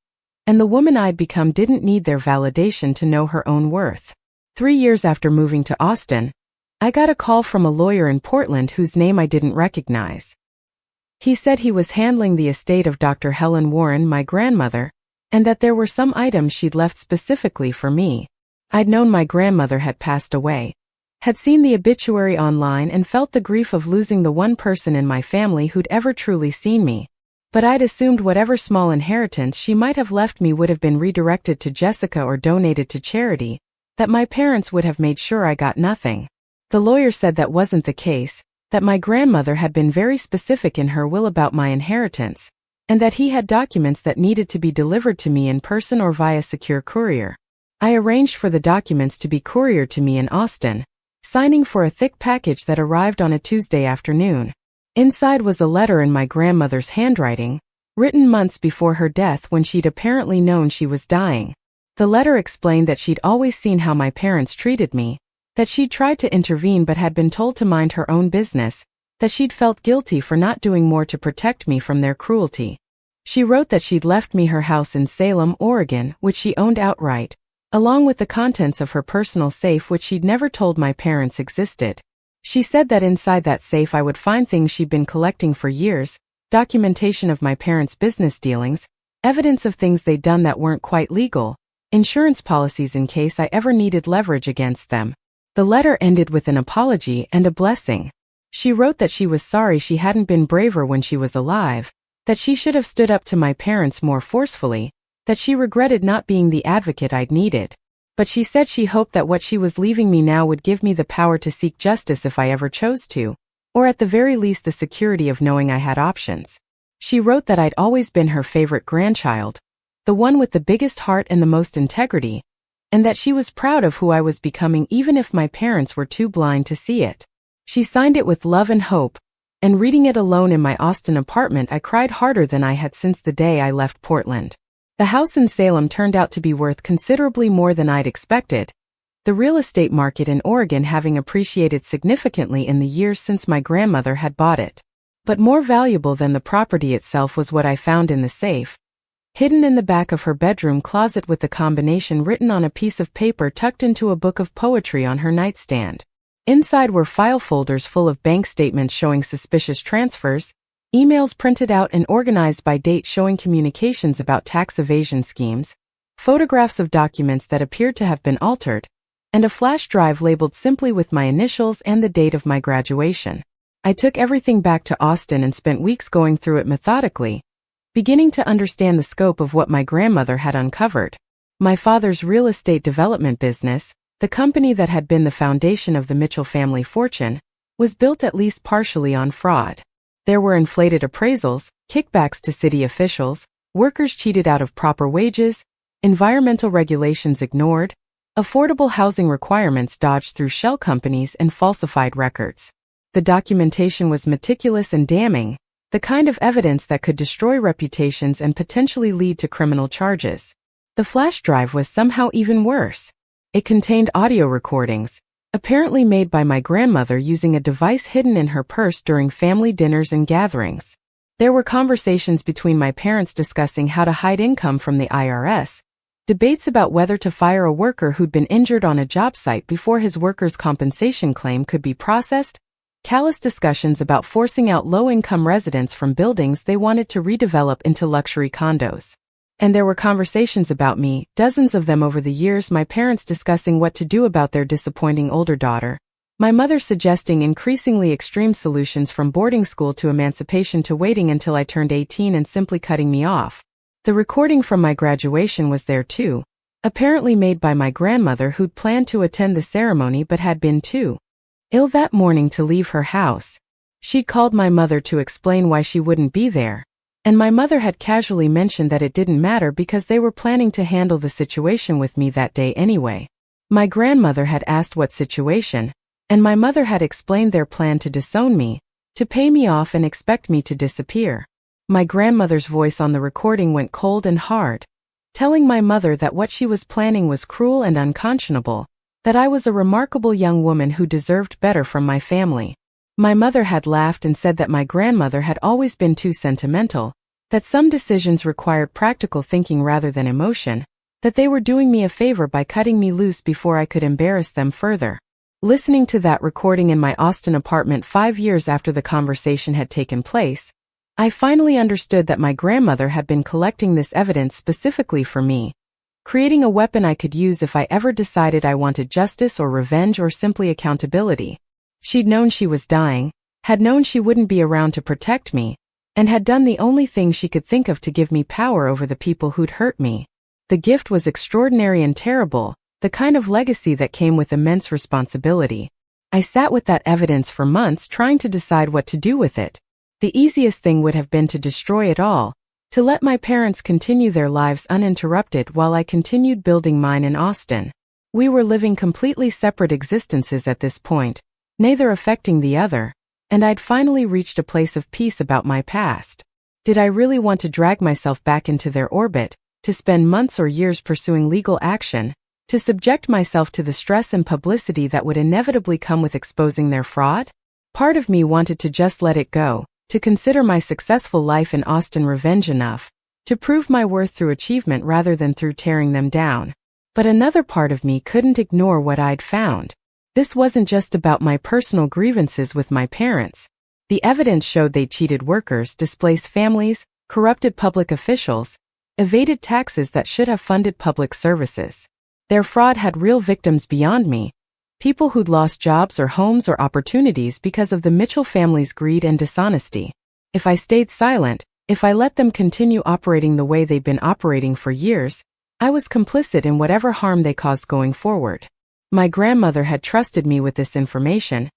and the woman I'd become didn't need their validation to know her own worth. 3 years after moving to Austin, I got a call from a lawyer in Portland whose name I didn't recognize. He said he was handling the estate of Dr. Helen Warren, my grandmother, and that there were some items she'd left specifically for me. I'd known my grandmother had passed away, had seen the obituary online and felt the grief of losing the one person in my family who'd ever truly seen me. But I'd assumed whatever small inheritance she might have left me would have been redirected to Jessica or donated to charity, that my parents would have made sure I got nothing. The lawyer said that wasn't the case, that my grandmother had been very specific in her will about my inheritance, and that he had documents that needed to be delivered to me in person or via secure courier. I arranged for the documents to be couriered to me in Austin, signing for a thick package that arrived on a Tuesday afternoon. Inside was a letter in my grandmother's handwriting, written months before her death when she'd apparently known she was dying. The letter explained that she'd always seen how my parents treated me, that she'd tried to intervene but had been told to mind her own business, that she'd felt guilty for not doing more to protect me from their cruelty. She wrote that she'd left me her house in Salem, Oregon, which she owned outright, along with the contents of her personal safe which she'd never told my parents existed. She said that inside that safe I would find things she'd been collecting for years, documentation of my parents' business dealings, evidence of things they'd done that weren't quite legal, insurance policies in case I ever needed leverage against them. The letter ended with an apology and a blessing. She wrote that she was sorry she hadn't been braver when she was alive, that she should have stood up to my parents more forcefully, that she regretted not being the advocate I'd needed. But she said she hoped that what she was leaving me now would give me the power to seek justice if I ever chose to, or at the very least the security of knowing I had options. She wrote that I'd always been her favorite grandchild, the one with the biggest heart and the most integrity, and that she was proud of who I was becoming even if my parents were too blind to see it. She signed it with love and hope, and reading it alone in my Austin apartment I cried harder than I had since the day I left Portland. The house in Salem turned out to be worth considerably more than I'd expected, the real estate market in Oregon having appreciated significantly in the years since my grandmother had bought it. But more valuable than the property itself was what I found in the safe, hidden in the back of her bedroom closet with the combination written on a piece of paper tucked into a book of poetry on her nightstand. Inside were file folders full of bank statements showing suspicious transfers, emails printed out and organized by date showing communications about tax evasion schemes, photographs of documents that appeared to have been altered, and a flash drive labeled simply with my initials and the date of my graduation. I took everything back to Austin and spent weeks going through it methodically, beginning to understand the scope of what my grandmother had uncovered. My father's real estate development business, the company that had been the foundation of the Mitchell family fortune, was built at least partially on fraud. There were inflated appraisals, kickbacks to city officials, workers cheated out of proper wages, environmental regulations ignored, affordable housing requirements dodged through shell companies and falsified records. The documentation was meticulous and damning, the kind of evidence that could destroy reputations and potentially lead to criminal charges. The flash drive was somehow even worse. It contained audio recordings, apparently made by my grandmother using a device hidden in her purse during family dinners and gatherings. There were conversations between my parents discussing how to hide income from the IRS, debates about whether to fire a worker who'd been injured on a job site before his workers' compensation claim could be processed, callous discussions about forcing out low-income residents from buildings they wanted to redevelop into luxury condos. And there were conversations about me, dozens of them over the years, my parents discussing what to do about their disappointing older daughter, my mother suggesting increasingly extreme solutions from boarding school to emancipation to waiting until I turned 18 and simply cutting me off. The recording from my graduation was there too, apparently made by my grandmother who'd planned to attend the ceremony but had been too ill that morning to leave her house. She'd called my mother to explain why she wouldn't be there, and my mother had casually mentioned that it didn't matter because they were planning to handle the situation with me that day anyway. My grandmother had asked what situation, and my mother had explained their plan to disown me, to pay me off and expect me to disappear. My grandmother's voice on the recording went cold and hard, telling my mother that what she was planning was cruel and unconscionable, that I was a remarkable young woman who deserved better from my family. My mother had laughed and said that my grandmother had always been too sentimental, that some decisions required practical thinking rather than emotion, that they were doing me a favor by cutting me loose before I could embarrass them further. Listening to that recording in my Austin apartment 5 years after the conversation had taken place, I finally understood that my grandmother had been collecting this evidence specifically for me, creating a weapon I could use if I ever decided I wanted justice or revenge or simply accountability. She'd known she was dying, had known she wouldn't be around to protect me, and had done the only thing she could think of to give me power over the people who'd hurt me. The gift was extraordinary and terrible, the kind of legacy that came with immense responsibility. I sat with that evidence for months trying to decide what to do with it. The easiest thing would have been to destroy it all, to let my parents continue their lives uninterrupted while I continued building mine in Austin. We were living completely separate existences at this point, neither affecting the other, and I'd finally reached a place of peace about my past. Did I really want to drag myself back into their orbit, to spend months or years pursuing legal action, to subject myself to the stress and publicity that would inevitably come with exposing their fraud? Part of me wanted to just let it go, to consider my successful life in Austin revenge enough, to prove my worth through achievement rather than through tearing them down. But another part of me couldn't ignore what I'd found. This wasn't just about my personal grievances with my parents. The evidence showed they cheated workers, displaced families, corrupted public officials, evaded taxes that should have funded public services. Their fraud had real victims beyond me, people who'd lost jobs or homes or opportunities because of the Mitchell family's greed and dishonesty. If I stayed silent, if I let them continue operating the way they'd been operating for years, I was complicit in whatever harm they caused going forward. My grandmother had trusted me with this information,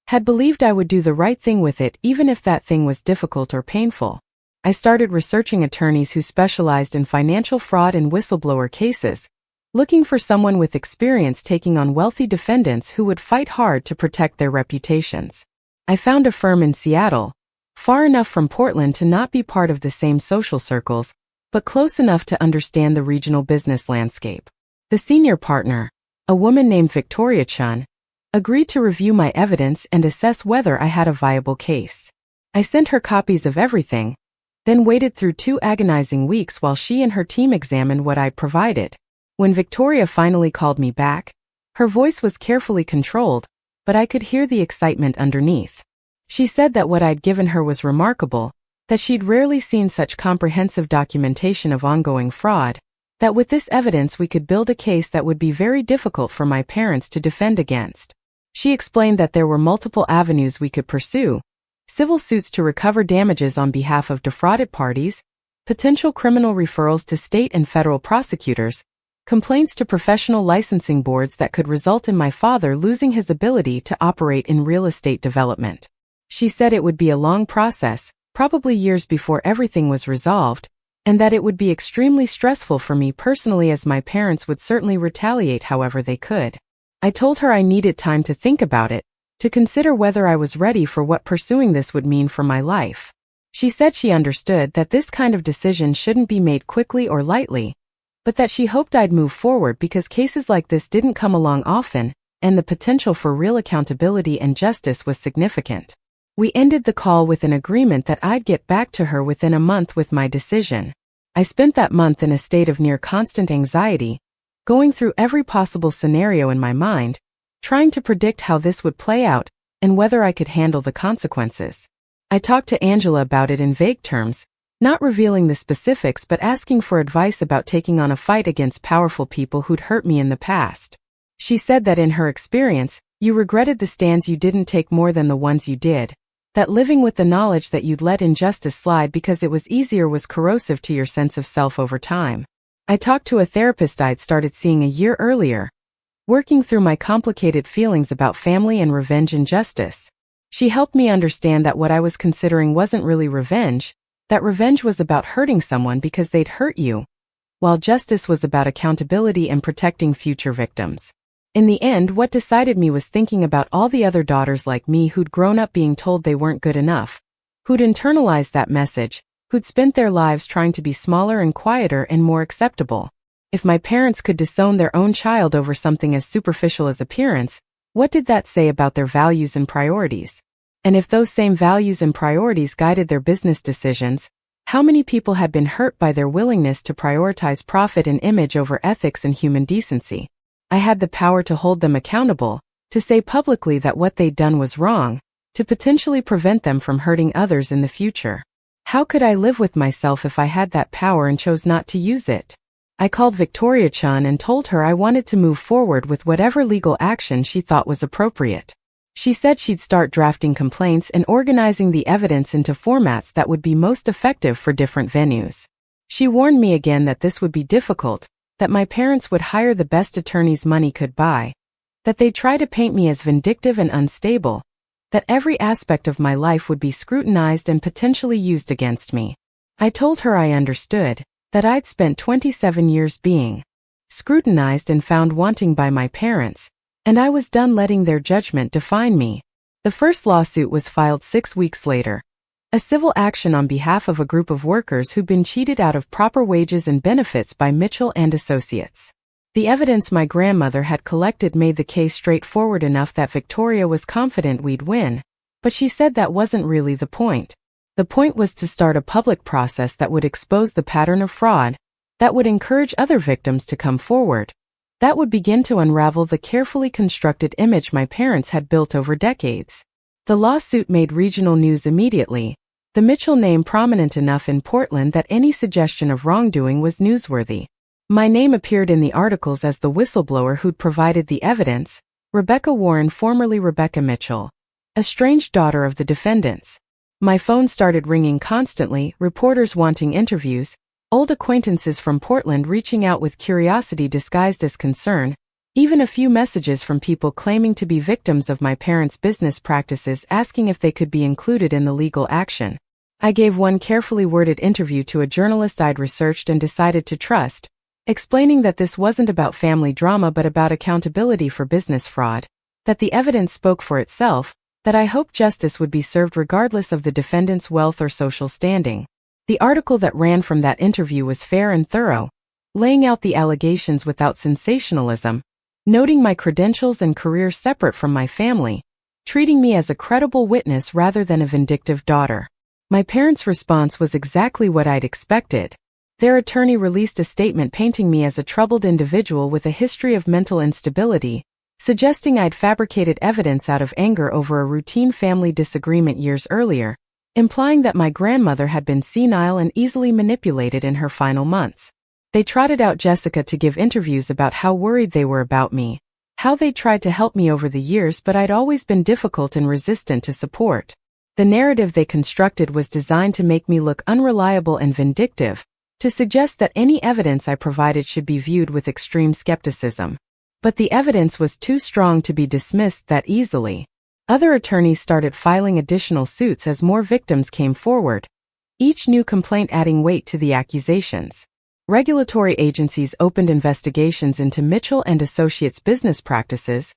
had believed I would do the right thing with it even if that thing was difficult or painful. I started researching attorneys who specialized in financial fraud and whistleblower cases, looking for someone with experience taking on wealthy defendants who would fight hard to protect their reputations. I found a firm in Seattle, far enough from Portland to not be part of the same social circles, but close enough to understand the regional business landscape. The senior partner, a woman named Victoria Chun, agreed to review my evidence and assess whether I had a viable case. I sent her copies of everything, then waited through 2 agonizing weeks while she and her team examined what I provided. When Victoria finally called me back, her voice was carefully controlled, but I could hear the excitement underneath. She said that what I'd given her was remarkable, that she'd rarely seen such comprehensive documentation of ongoing fraud, that with this evidence we could build a case that would be very difficult for my parents to defend against. She explained that there were multiple avenues we could pursue: civil suits to recover damages on behalf of defrauded parties, potential criminal referrals to state and federal prosecutors, complaints to professional licensing boards that could result in my father losing his ability to operate in real estate development. She said it would be a long process, probably years before everything was resolved, and that it would be extremely stressful for me personally as my parents would certainly retaliate however they could. I told her I needed time to think about it, to consider whether I was ready for what pursuing this would mean for my life. She said she understood that this kind of decision shouldn't be made quickly or lightly, but that she hoped I'd move forward because cases like this didn't come along often, and the potential for real accountability and justice was significant. We ended the call with an agreement that I'd get back to her within a month with my decision. I spent that month in a state of near constant anxiety, going through every possible scenario in my mind, trying to predict how this would play out and whether I could handle the consequences. I talked to Angela about it in vague terms, not revealing the specifics but asking for advice about taking on a fight against powerful people who'd hurt me in the past. She said that in her experience, you regretted the stands you didn't take more than the ones you did, that living with the knowledge that you'd let injustice slide because it was easier was corrosive to your sense of self over time. I talked to a therapist I'd started seeing a year earlier, working through my complicated feelings about family and revenge and justice. She helped me understand that what I was considering wasn't really revenge, that revenge was about hurting someone because they'd hurt you, while justice was about accountability and protecting future victims. In the end, what decided me was thinking about all the other daughters like me who'd grown up being told they weren't good enough, who'd internalized that message, who'd spent their lives trying to be smaller and quieter and more acceptable. If my parents could disown their own child over something as superficial as appearance, what did that say about their values and priorities? And if those same values and priorities guided their business decisions, how many people had been hurt by their willingness to prioritize profit and image over ethics and human decency? I had the power to hold them accountable, to say publicly that what they'd done was wrong, to potentially prevent them from hurting others in the future. How could I live with myself if I had that power and chose not to use it? I called Victoria Chun and told her I wanted to move forward with whatever legal action she thought was appropriate. She said she'd start drafting complaints and organizing the evidence into formats that would be most effective for different venues. She warned me again that this would be difficult, that my parents would hire the best attorneys money could buy, that they'd try to paint me as vindictive and unstable, that every aspect of my life would be scrutinized and potentially used against me. I told her I understood, that I'd spent 27 years being scrutinized and found wanting by my parents, and I was done letting their judgment define me. The first lawsuit was filed 6 weeks later, a civil action on behalf of a group of workers who'd been cheated out of proper wages and benefits by Mitchell and Associates. The evidence my grandmother had collected made the case straightforward enough that Victoria was confident we'd win, but she said that wasn't really the point. The point was to start a public process that would expose the pattern of fraud, that would encourage other victims to come forward, that would begin to unravel the carefully constructed image my parents had built over decades. The lawsuit made regional news immediately, the Mitchell name prominent enough in Portland that any suggestion of wrongdoing was newsworthy. My name appeared in the articles as the whistleblower who'd provided the evidence, Rebecca Warren, formerly Rebecca Mitchell, estranged daughter of the defendants. My phone started ringing constantly, reporters wanting interviews, old acquaintances from Portland reaching out with curiosity disguised as concern, even a few messages from people claiming to be victims of my parents' business practices asking if they could be included in the legal action. I gave one carefully worded interview to a journalist I'd researched and decided to trust, explaining that this wasn't about family drama but about accountability for business fraud, that the evidence spoke for itself, that I hoped justice would be served regardless of the defendant's wealth or social standing. The article that ran from that interview was fair and thorough, laying out the allegations without sensationalism, noting my credentials and career separate from my family, treating me as a credible witness rather than a vindictive daughter. My parents' response was exactly what I'd expected. Their attorney released a statement painting me as a troubled individual with a history of mental instability, suggesting I'd fabricated evidence out of anger over a routine family disagreement years earlier, implying that my grandmother had been senile and easily manipulated in her final months. They trotted out Jessica to give interviews about how worried they were about me, how they tried to help me over the years but I'd always been difficult and resistant to support. The narrative they constructed was designed to make me look unreliable and vindictive, to suggest that any evidence I provided should be viewed with extreme skepticism. But the evidence was too strong to be dismissed that easily. Other attorneys started filing additional suits as more victims came forward, each new complaint adding weight to the accusations. Regulatory agencies opened investigations into Mitchell and Associates' business practices,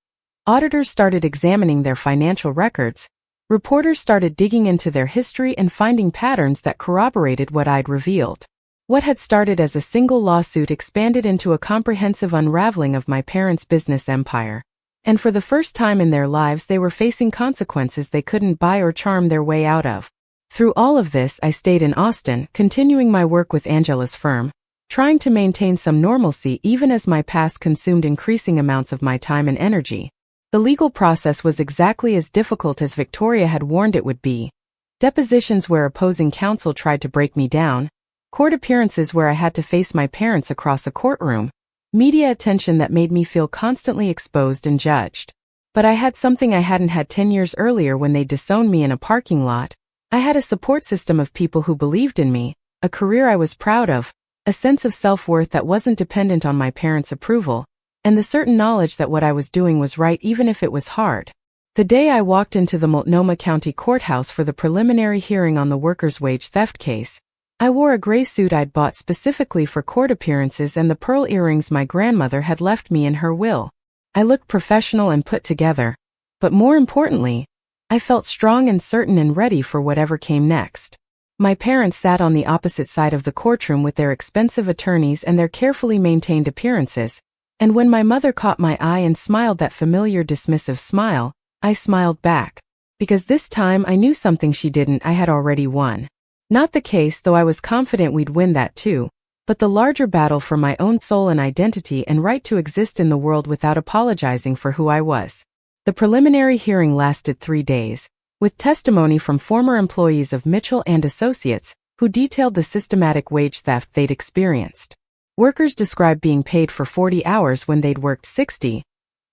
auditors started examining their financial records, reporters started digging into their history and finding patterns that corroborated what I'd revealed. What had started as a single lawsuit expanded into a comprehensive unraveling of my parents' business empire. And for the first time in their lives they were facing consequences they couldn't buy or charm their way out of. Through all of this I stayed in Austin, continuing my work with Angela's firm, trying to maintain some normalcy even as my past consumed increasing amounts of my time and energy. The legal process was exactly as difficult as Victoria had warned it would be. Depositions where opposing counsel tried to break me down, court appearances where I had to face my parents across a courtroom, media attention that made me feel constantly exposed and judged. But I had something I hadn't had 10 years earlier when they disowned me in a parking lot. I had a support system of people who believed in me, a career I was proud of, a sense of self-worth that wasn't dependent on my parents' approval, and the certain knowledge that what I was doing was right even if it was hard. The day I walked into the Multnomah County Courthouse for the preliminary hearing on the workers' wage theft case, I wore a gray suit I'd bought specifically for court appearances and the pearl earrings my grandmother had left me in her will. I looked professional and put together, but more importantly, I felt strong and certain and ready for whatever came next. My parents sat on the opposite side of the courtroom with their expensive attorneys and their carefully maintained appearances, and when my mother caught my eye and smiled that familiar dismissive smile, I smiled back. Because this time I knew something she didn't. I had already won. Not the case, though I was confident we'd win that too, but the larger battle for my own soul and identity and right to exist in the world without apologizing for who I was. The preliminary hearing lasted 3 days, with testimony from former employees of Mitchell and Associates, who detailed the systematic wage theft they'd experienced. Workers described being paid for 40 hours when they'd worked 60,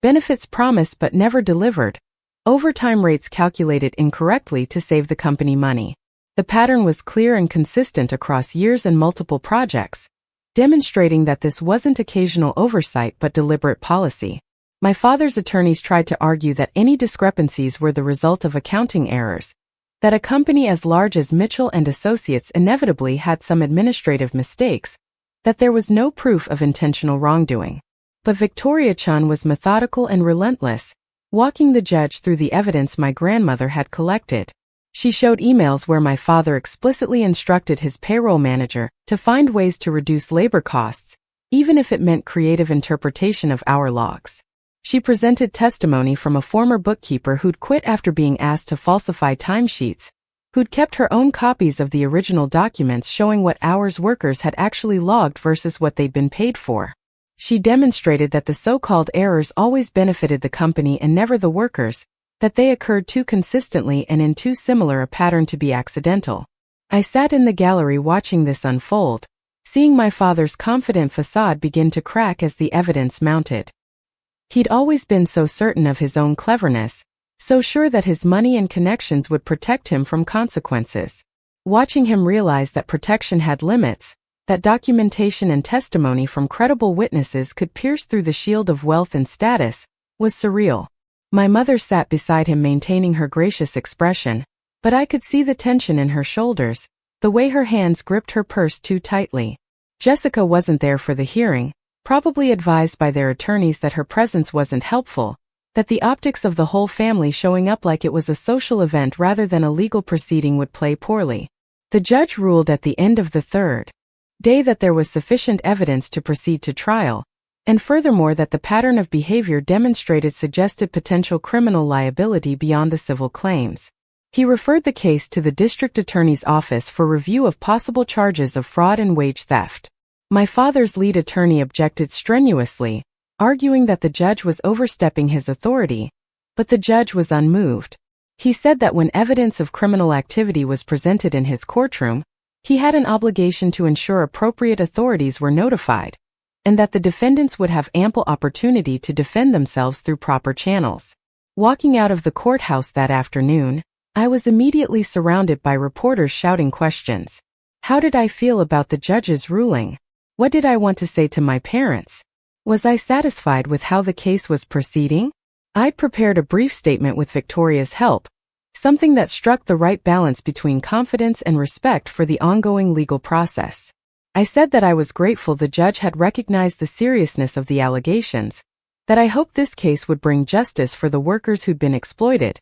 benefits promised but never delivered, overtime rates calculated incorrectly to save the company money. The pattern was clear and consistent across years and multiple projects, demonstrating that this wasn't occasional oversight but deliberate policy. My father's attorneys tried to argue that any discrepancies were the result of accounting errors, that a company as large as Mitchell and Associates inevitably had some administrative mistakes, that there was no proof of intentional wrongdoing. But Victoria Chun was methodical and relentless, walking the judge through the evidence my grandmother had collected. She showed emails where my father explicitly instructed his payroll manager to find ways to reduce labor costs, even if it meant creative interpretation of hour logs. She presented testimony from a former bookkeeper who'd quit after being asked to falsify timesheets, who'd kept her own copies of the original documents showing what hours workers had actually logged versus what they'd been paid for. She demonstrated that the so-called errors always benefited the company and never the workers, that they occurred too consistently and in too similar a pattern to be accidental. I sat in the gallery watching this unfold, seeing my father's confident facade begin to crack as the evidence mounted. He'd always been so certain of his own cleverness, so sure that his money and connections would protect him from consequences. Watching him realize that protection had limits, that documentation and testimony from credible witnesses could pierce through the shield of wealth and status, was surreal. My mother sat beside him maintaining her gracious expression, but I could see the tension in her shoulders, the way her hands gripped her purse too tightly. Jessica wasn't there for the hearing, probably advised by their attorneys that her presence wasn't helpful, that the optics of the whole family showing up like it was a social event rather than a legal proceeding would play poorly. The judge ruled at the end of the third day that there was sufficient evidence to proceed to trial, and furthermore that the pattern of behavior demonstrated suggested potential criminal liability beyond the civil claims. He referred the case to the district attorney's office for review of possible charges of fraud and wage theft. My father's lead attorney objected strenuously, arguing that the judge was overstepping his authority, but the judge was unmoved. He said that when evidence of criminal activity was presented in his courtroom, he had an obligation to ensure appropriate authorities were notified, and that the defendants would have ample opportunity to defend themselves through proper channels. Walking out of the courthouse that afternoon, I was immediately surrounded by reporters shouting questions. How did I feel about the judge's ruling? What did I want to say to my parents? Was I satisfied with how the case was proceeding? I'd prepared a brief statement with Victoria's help, something that struck the right balance between confidence and respect for the ongoing legal process. I said that I was grateful the judge had recognized the seriousness of the allegations, that I hoped this case would bring justice for the workers who'd been exploited,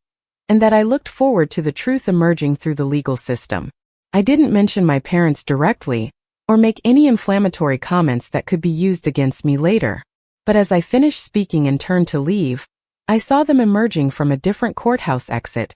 and that I looked forward to the truth emerging through the legal system. I didn't mention my parents directly, or make any inflammatory comments that could be used against me later. But as I finished speaking and turned to leave, I saw them emerging from a different courthouse exit,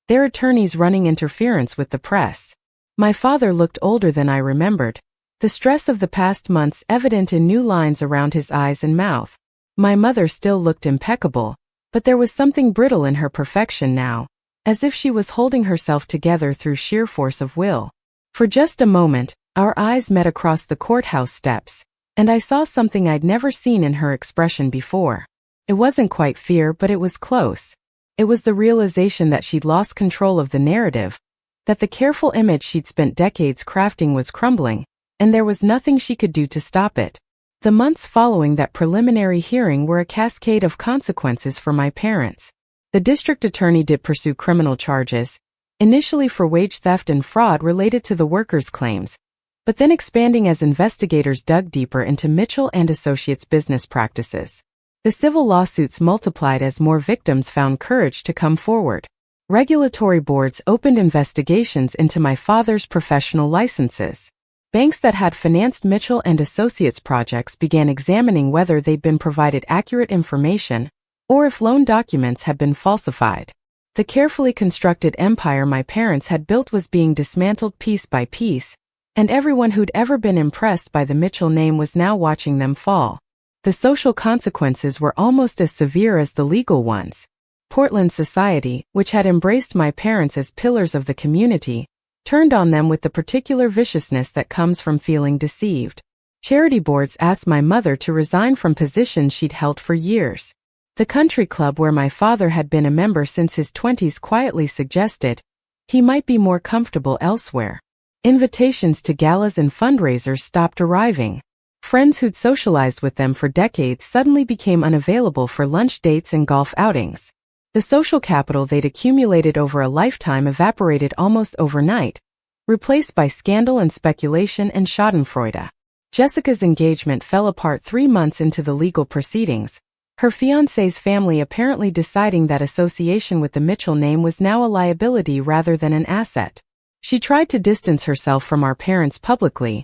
their attorneys running interference with the press. My father looked older than I remembered, the stress of the past months evident in new lines around his eyes and mouth. My mother still looked impeccable, but there was something brittle in her perfection now, as if she was holding herself together through sheer force of will. For just a moment, our eyes met across the courthouse steps, and I saw something I'd never seen in her expression before. It wasn't quite fear, but it was close. It was the realization that she'd lost control of the narrative, that the careful image she'd spent decades crafting was crumbling, and there was nothing she could do to stop it. The months following that preliminary hearing were a cascade of consequences for my parents. The district attorney did pursue criminal charges, initially for wage theft and fraud related to the workers' claims, but then expanding as investigators dug deeper into Mitchell and Associates' business practices. The civil lawsuits multiplied as more victims found courage to come forward. Regulatory boards opened investigations into my father's professional licenses. Banks that had financed Mitchell and Associates projects began examining whether they'd been provided accurate information or if loan documents had been falsified. The carefully constructed empire my parents had built was being dismantled piece by piece, and everyone who'd ever been impressed by the Mitchell name was now watching them fall. The social consequences were almost as severe as the legal ones. Portland society, which had embraced my parents as pillars of the community, turned on them with the particular viciousness that comes from feeling deceived. Charity boards asked my mother to resign from positions she'd held for years. The country club where my father had been a member since his 20s quietly suggested he might be more comfortable elsewhere. Invitations to galas and fundraisers stopped arriving. Friends who'd socialized with them for decades suddenly became unavailable for lunch dates and golf outings. The social capital they'd accumulated over a lifetime evaporated almost overnight, replaced by scandal and speculation and schadenfreude. Jessica's engagement fell apart 3 months into the legal proceedings, her fiancé's family apparently deciding that association with the Mitchell name was now a liability rather than an asset. She tried to distance herself from our parents publicly,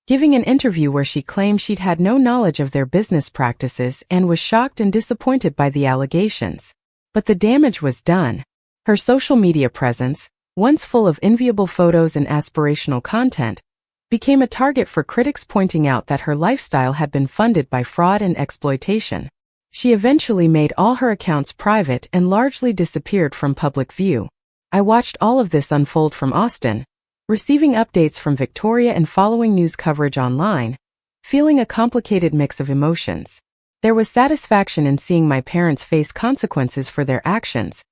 giving an interview where she claimed she'd had no knowledge of their business practices and was shocked and disappointed by the allegations. But the damage was done. Her social media presence, once full of enviable photos and aspirational content, became a target for critics pointing out that her lifestyle had been funded by fraud and exploitation. She eventually made all her accounts private and largely disappeared from public view. I watched all of this unfold from Austin, receiving updates from Victoria and following news coverage online, feeling a complicated mix of emotions. There was satisfaction in seeing my parents face consequences for their actions,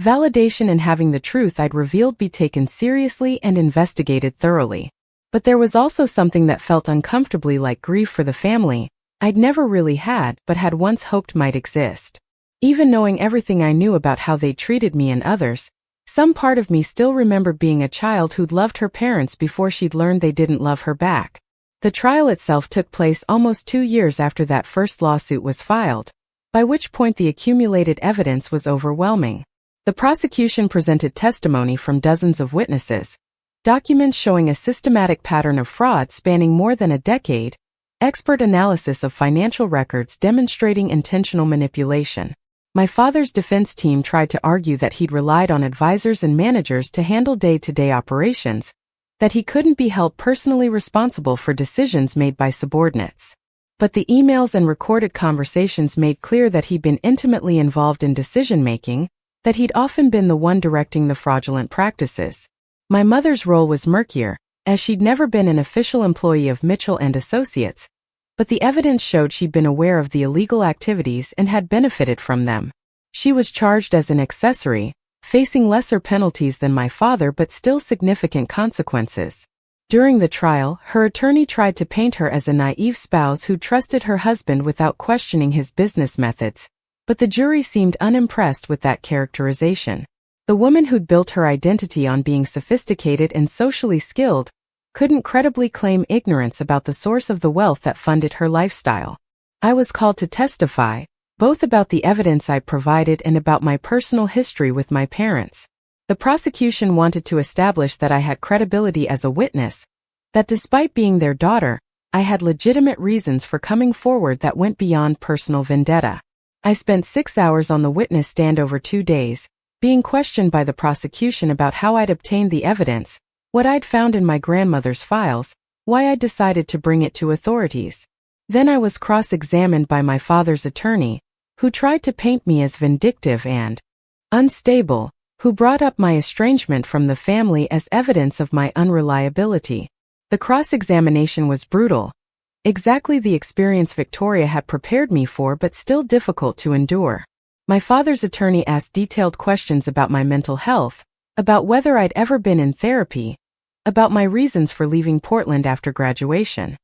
validation in having the truth I'd revealed be taken seriously and investigated thoroughly. But there was also something that felt uncomfortably like grief for the family I'd never really had but had once hoped might exist. Even knowing everything I knew about how they treated me and others, some part of me still remembered being a child who'd loved her parents before she'd learned they didn't love her back. The trial itself took place almost 2 years after that first lawsuit was filed, by which point the accumulated evidence was overwhelming. The prosecution presented testimony from dozens of witnesses, documents showing a systematic pattern of fraud spanning more than a decade, expert analysis of financial records demonstrating intentional manipulation. My father's defense team tried to argue that he'd relied on advisors and managers to handle day-to-day operations, that he couldn't be held personally responsible for decisions made by subordinates. But the emails and recorded conversations made clear that he'd been intimately involved in decision-making, that he'd often been the one directing the fraudulent practices. My mother's role was murkier, as she'd never been an official employee of Mitchell and Associates, but the evidence showed she'd been aware of the illegal activities and had benefited from them. She was charged as an accessory, facing lesser penalties than my father but still significant consequences. During the trial, her attorney tried to paint her as a naive spouse who trusted her husband without questioning his business methods, but the jury seemed unimpressed with that characterization. The woman who'd built her identity on being sophisticated and socially skilled couldn't credibly claim ignorance about the source of the wealth that funded her lifestyle. I was called to testify, both about the evidence I provided and about my personal history with my parents. The prosecution wanted to establish that I had credibility as a witness, that despite being their daughter, I had legitimate reasons for coming forward that went beyond personal vendetta. I spent 6 hours on the witness stand over 2 days, being questioned by the prosecution about how I'd obtained the evidence, what I'd found in my grandmother's files, why I'd decided to bring it to authorities. Then I was cross-examined by my father's attorney, who tried to paint me as vindictive and unstable, who brought up my estrangement from the family as evidence of my unreliability. The cross-examination was brutal, exactly the experience Victoria had prepared me for, but still difficult to endure. My father's attorney asked detailed questions about my mental health, about whether I'd ever been in therapy, about my reasons for leaving Portland after graduation.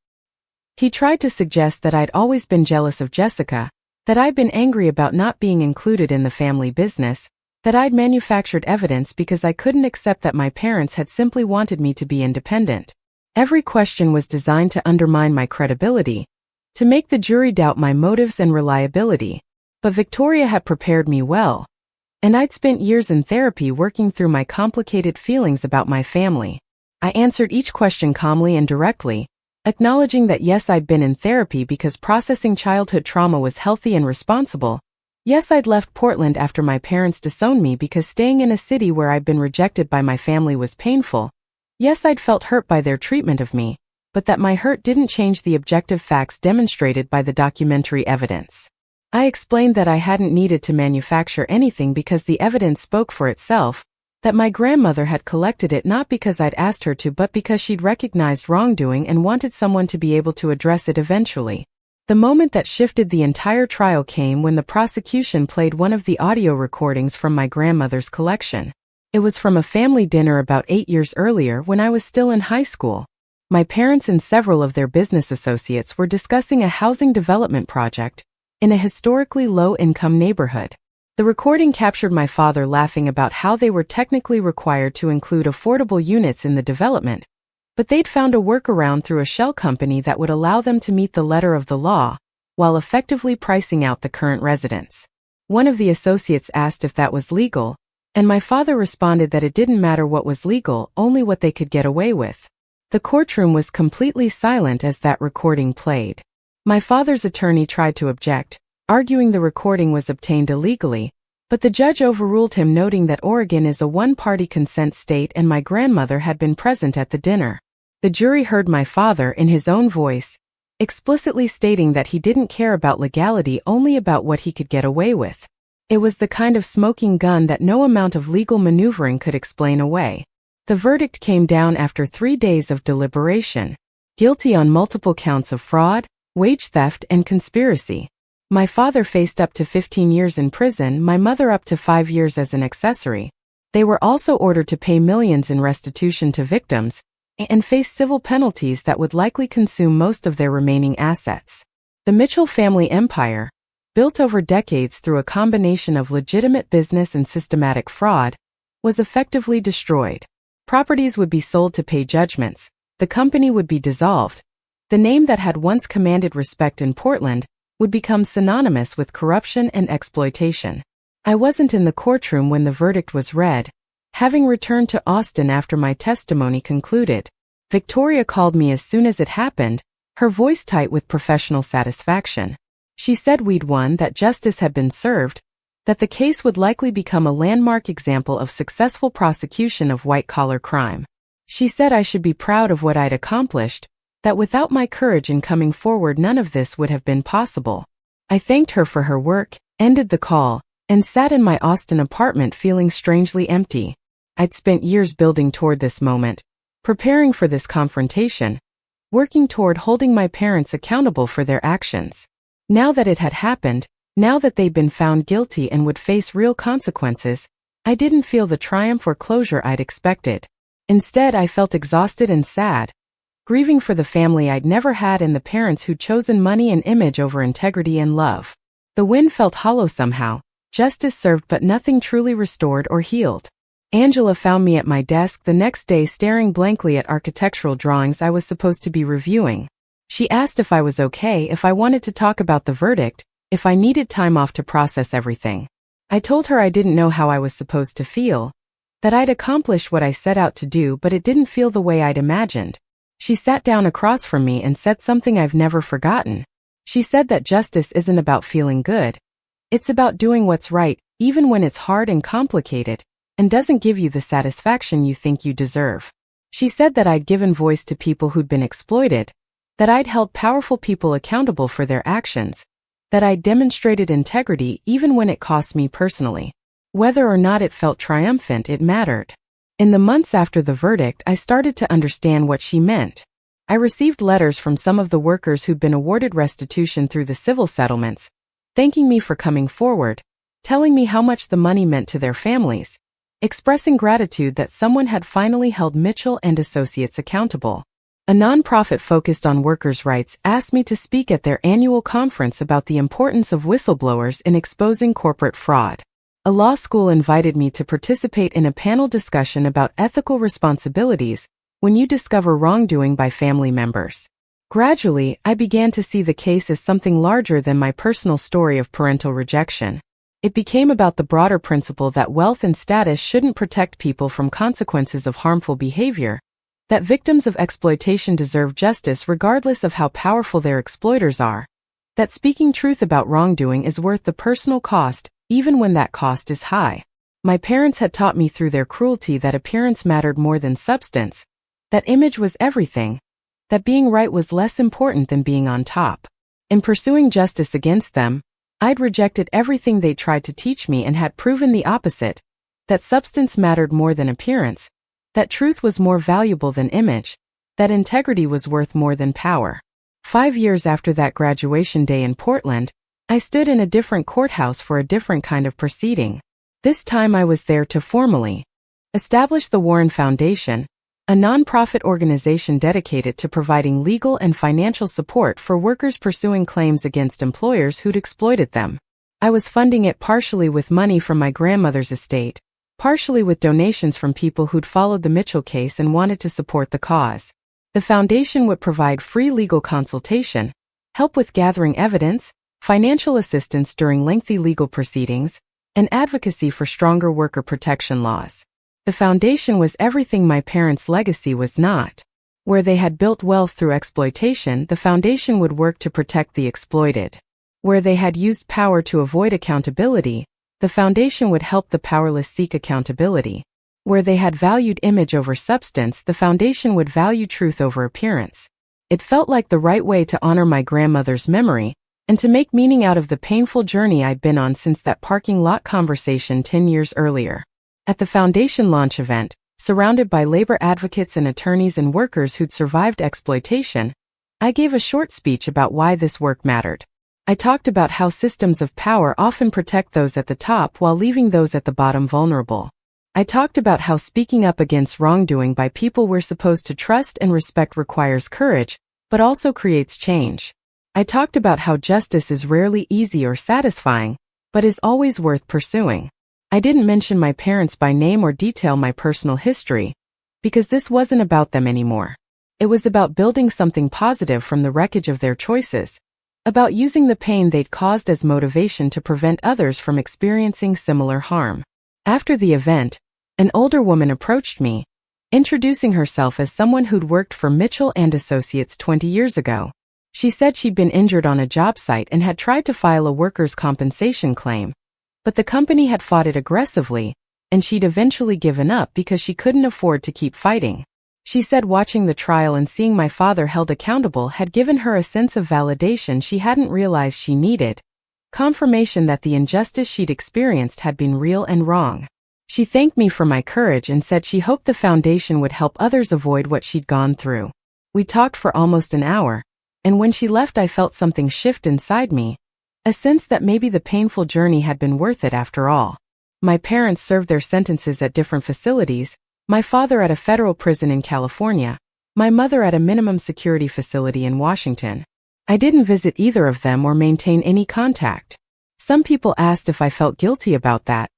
He tried to suggest that I'd always been jealous of Jessica, that I'd been angry about not being included in the family business, that I'd manufactured evidence because I couldn't accept that my parents had simply wanted me to be independent. Every question was designed to undermine my credibility, to make the jury doubt my motives and reliability. But Victoria had prepared me well, and I'd spent years in therapy working through my complicated feelings about my family. I answered each question calmly and directly, acknowledging that yes, I'd been in therapy because processing childhood trauma was healthy and responsible. Yes, I'd left Portland after my parents disowned me because staying in a city where I'd been rejected by my family was painful. Yes, I'd felt hurt by their treatment of me, but that my hurt didn't change the objective facts demonstrated by the documentary evidence. I explained that I hadn't needed to manufacture anything because the evidence spoke for itself, that my grandmother had collected it not because I'd asked her to but because she'd recognized wrongdoing and wanted someone to be able to address it eventually. The moment that shifted the entire trial came when the prosecution played one of the audio recordings from my grandmother's collection. It was from a family dinner about 8 years earlier when I was still in high school. My parents and several of their business associates were discussing a housing development project in a historically low-income neighborhood. The recording captured my father laughing about how they were technically required to include affordable units in the development, but they'd found a workaround through a shell company that would allow them to meet the letter of the law, while effectively pricing out the current residents. One of the associates asked if that was legal, and my father responded that it didn't matter what was legal, only what they could get away with. The courtroom was completely silent as that recording played. My father's attorney tried to object, arguing the recording was obtained illegally, but the judge overruled him, noting that Oregon is a one-party consent state and my grandmother had been present at the dinner. The jury heard my father in his own voice, explicitly stating that he didn't care about legality, only about what he could get away with. It was the kind of smoking gun that no amount of legal maneuvering could explain away. The verdict came down after 3 days of deliberation. Guilty on multiple counts of fraud, wage theft, and conspiracy. My father faced up to 15 years in prison, my mother up to 5 years as an accessory. They were also ordered to pay millions in restitution to victims and face civil penalties that would likely consume most of their remaining assets. The Mitchell family empire, built over decades through a combination of legitimate business and systematic fraud, was effectively destroyed. Properties would be sold to pay judgments, the company would be dissolved, the name that had once commanded respect in Portland would become synonymous with corruption and exploitation. I wasn't in the courtroom when the verdict was read, having returned to Austin after my testimony concluded. Victoria called me as soon as it happened, her voice tight with professional satisfaction. She said we'd won, that justice had been served, that the case would likely become a landmark example of successful prosecution of white-collar crime. She said I should be proud of what I'd accomplished, that without my courage in coming forward none of this would have been possible. I thanked her for her work, ended the call, and sat in my Austin apartment feeling strangely empty. I'd spent years building toward this moment, preparing for this confrontation, working toward holding my parents accountable for their actions. Now that it had happened, now that they'd been found guilty and would face real consequences, I didn't feel the triumph or closure I'd expected. Instead, I felt exhausted and sad, grieving for the family I'd never had and the parents who'd chosen money and image over integrity and love. The win felt hollow somehow, justice served but nothing truly restored or healed. Angela found me at my desk the next day staring blankly at architectural drawings I was supposed to be reviewing. She asked if I was okay, if I wanted to talk about the verdict, if I needed time off to process everything. I told her I didn't know how I was supposed to feel, that I'd accomplished what I set out to do but it didn't feel the way I'd imagined. She sat down across from me and said something I've never forgotten. She said that justice isn't about feeling good. It's about doing what's right, even when it's hard and complicated, and doesn't give you the satisfaction you think you deserve. She said that I'd given voice to people who'd been exploited, that I'd held powerful people accountable for their actions, that I'd demonstrated integrity even when it cost me personally. Whether or not it felt triumphant, it mattered. In the months after the verdict, I started to understand what she meant. I received letters from some of the workers who'd been awarded restitution through the civil settlements, thanking me for coming forward, telling me how much the money meant to their families, expressing gratitude that someone had finally held Mitchell and Associates accountable. A nonprofit focused on workers' rights asked me to speak at their annual conference about the importance of whistleblowers in exposing corporate fraud. A law school invited me to participate in a panel discussion about ethical responsibilities when you discover wrongdoing by family members. Gradually, I began to see the case as something larger than my personal story of parental rejection. It became about the broader principle that wealth and status shouldn't protect people from consequences of harmful behavior, that victims of exploitation deserve justice regardless of how powerful their exploiters are, that speaking truth about wrongdoing is worth the personal cost, even when that cost is high. My parents had taught me through their cruelty that appearance mattered more than substance, that image was everything, that being right was less important than being on top. In pursuing justice against them, I'd rejected everything they tried to teach me and had proven the opposite, that substance mattered more than appearance, that truth was more valuable than image, that integrity was worth more than power. 5 years after that graduation day in Portland, I stood in a different courthouse for a different kind of proceeding. This time I was there to formally establish the Warren Foundation, a nonprofit organization dedicated to providing legal and financial support for workers pursuing claims against employers who'd exploited them. I was funding it partially with money from my grandmother's estate, partially with donations from people who'd followed the Mitchell case and wanted to support the cause. The foundation would provide free legal consultation, help with gathering evidence, financial assistance during lengthy legal proceedings, and advocacy for stronger worker protection laws. The foundation was everything my parents' legacy was not. Where they had built wealth through exploitation, the foundation would work to protect the exploited. Where they had used power to avoid accountability, the foundation would help the powerless seek accountability. Where they had valued image over substance, the foundation would value truth over appearance. It felt like the right way to honor my grandmother's memory, and to make meaning out of the painful journey I'd been on since that parking lot conversation 10 years earlier. At the foundation launch event, surrounded by labor advocates and attorneys and workers who'd survived exploitation, I gave a short speech about why this work mattered. I talked about how systems of power often protect those at the top while leaving those at the bottom vulnerable. I talked about how speaking up against wrongdoing by people we're supposed to trust and respect requires courage, but also creates change. I talked about how justice is rarely easy or satisfying, but is always worth pursuing. I didn't mention my parents by name or detail my personal history, because this wasn't about them anymore. It was about building something positive from the wreckage of their choices, about using the pain they'd caused as motivation to prevent others from experiencing similar harm. After the event, an older woman approached me, introducing herself as someone who'd worked for Mitchell and Associates 20 years ago. She said she'd been injured on a job site and had tried to file a workers' compensation claim, but the company had fought it aggressively, and she'd eventually given up because she couldn't afford to keep fighting. She said watching the trial and seeing my father held accountable had given her a sense of validation she hadn't realized she needed, confirmation that the injustice she'd experienced had been real and wrong. She thanked me for my courage and said she hoped the foundation would help others avoid what she'd gone through. We talked for almost an hour, and when she left I felt something shift inside me, a sense that maybe the painful journey had been worth it after all. My parents served their sentences at different facilities, my father at a federal prison in California, my mother at a minimum security facility in Washington. I didn't visit either of them or maintain any contact. Some people asked if I felt guilty about that,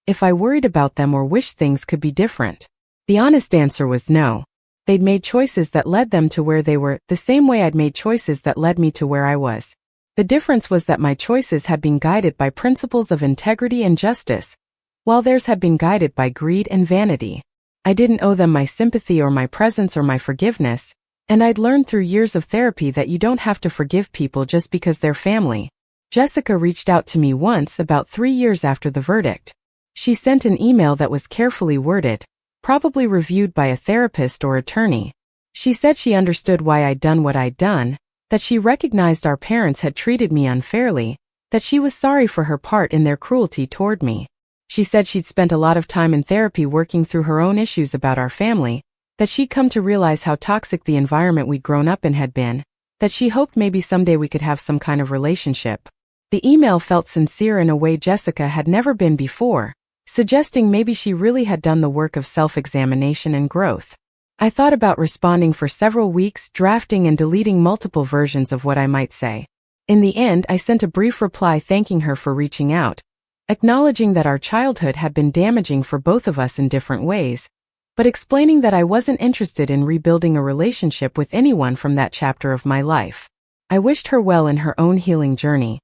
if I worried about them or wished things could be different. The honest answer was no. They'd made choices that led them to where they were, the same way I'd made choices that led me to where I was. The difference was that my choices had been guided by principles of integrity and justice, while theirs had been guided by greed and vanity. I didn't owe them my sympathy or my presence or my forgiveness, and I'd learned through years of therapy that you don't have to forgive people just because they're family. Jessica reached out to me once about 3 years after the verdict. She sent an email that was carefully worded, probably reviewed by a therapist or attorney. She said she understood why I'd done what I'd done, that she recognized our parents had treated me unfairly, that she was sorry for her part in their cruelty toward me. She said she'd spent a lot of time in therapy working through her own issues about our family, that she'd come to realize how toxic the environment we'd grown up in had been, that she hoped maybe someday we could have some kind of relationship. The email felt sincere in a way Jessica had never been before, suggesting maybe she really had done the work of self-examination and growth. I thought about responding for several weeks, drafting and deleting multiple versions of what I might say. In the end, I sent a brief reply thanking her for reaching out, acknowledging that our childhood had been damaging for both of us in different ways, but explaining that I wasn't interested in rebuilding a relationship with anyone from that chapter of my life. I wished her well in her own healing journey,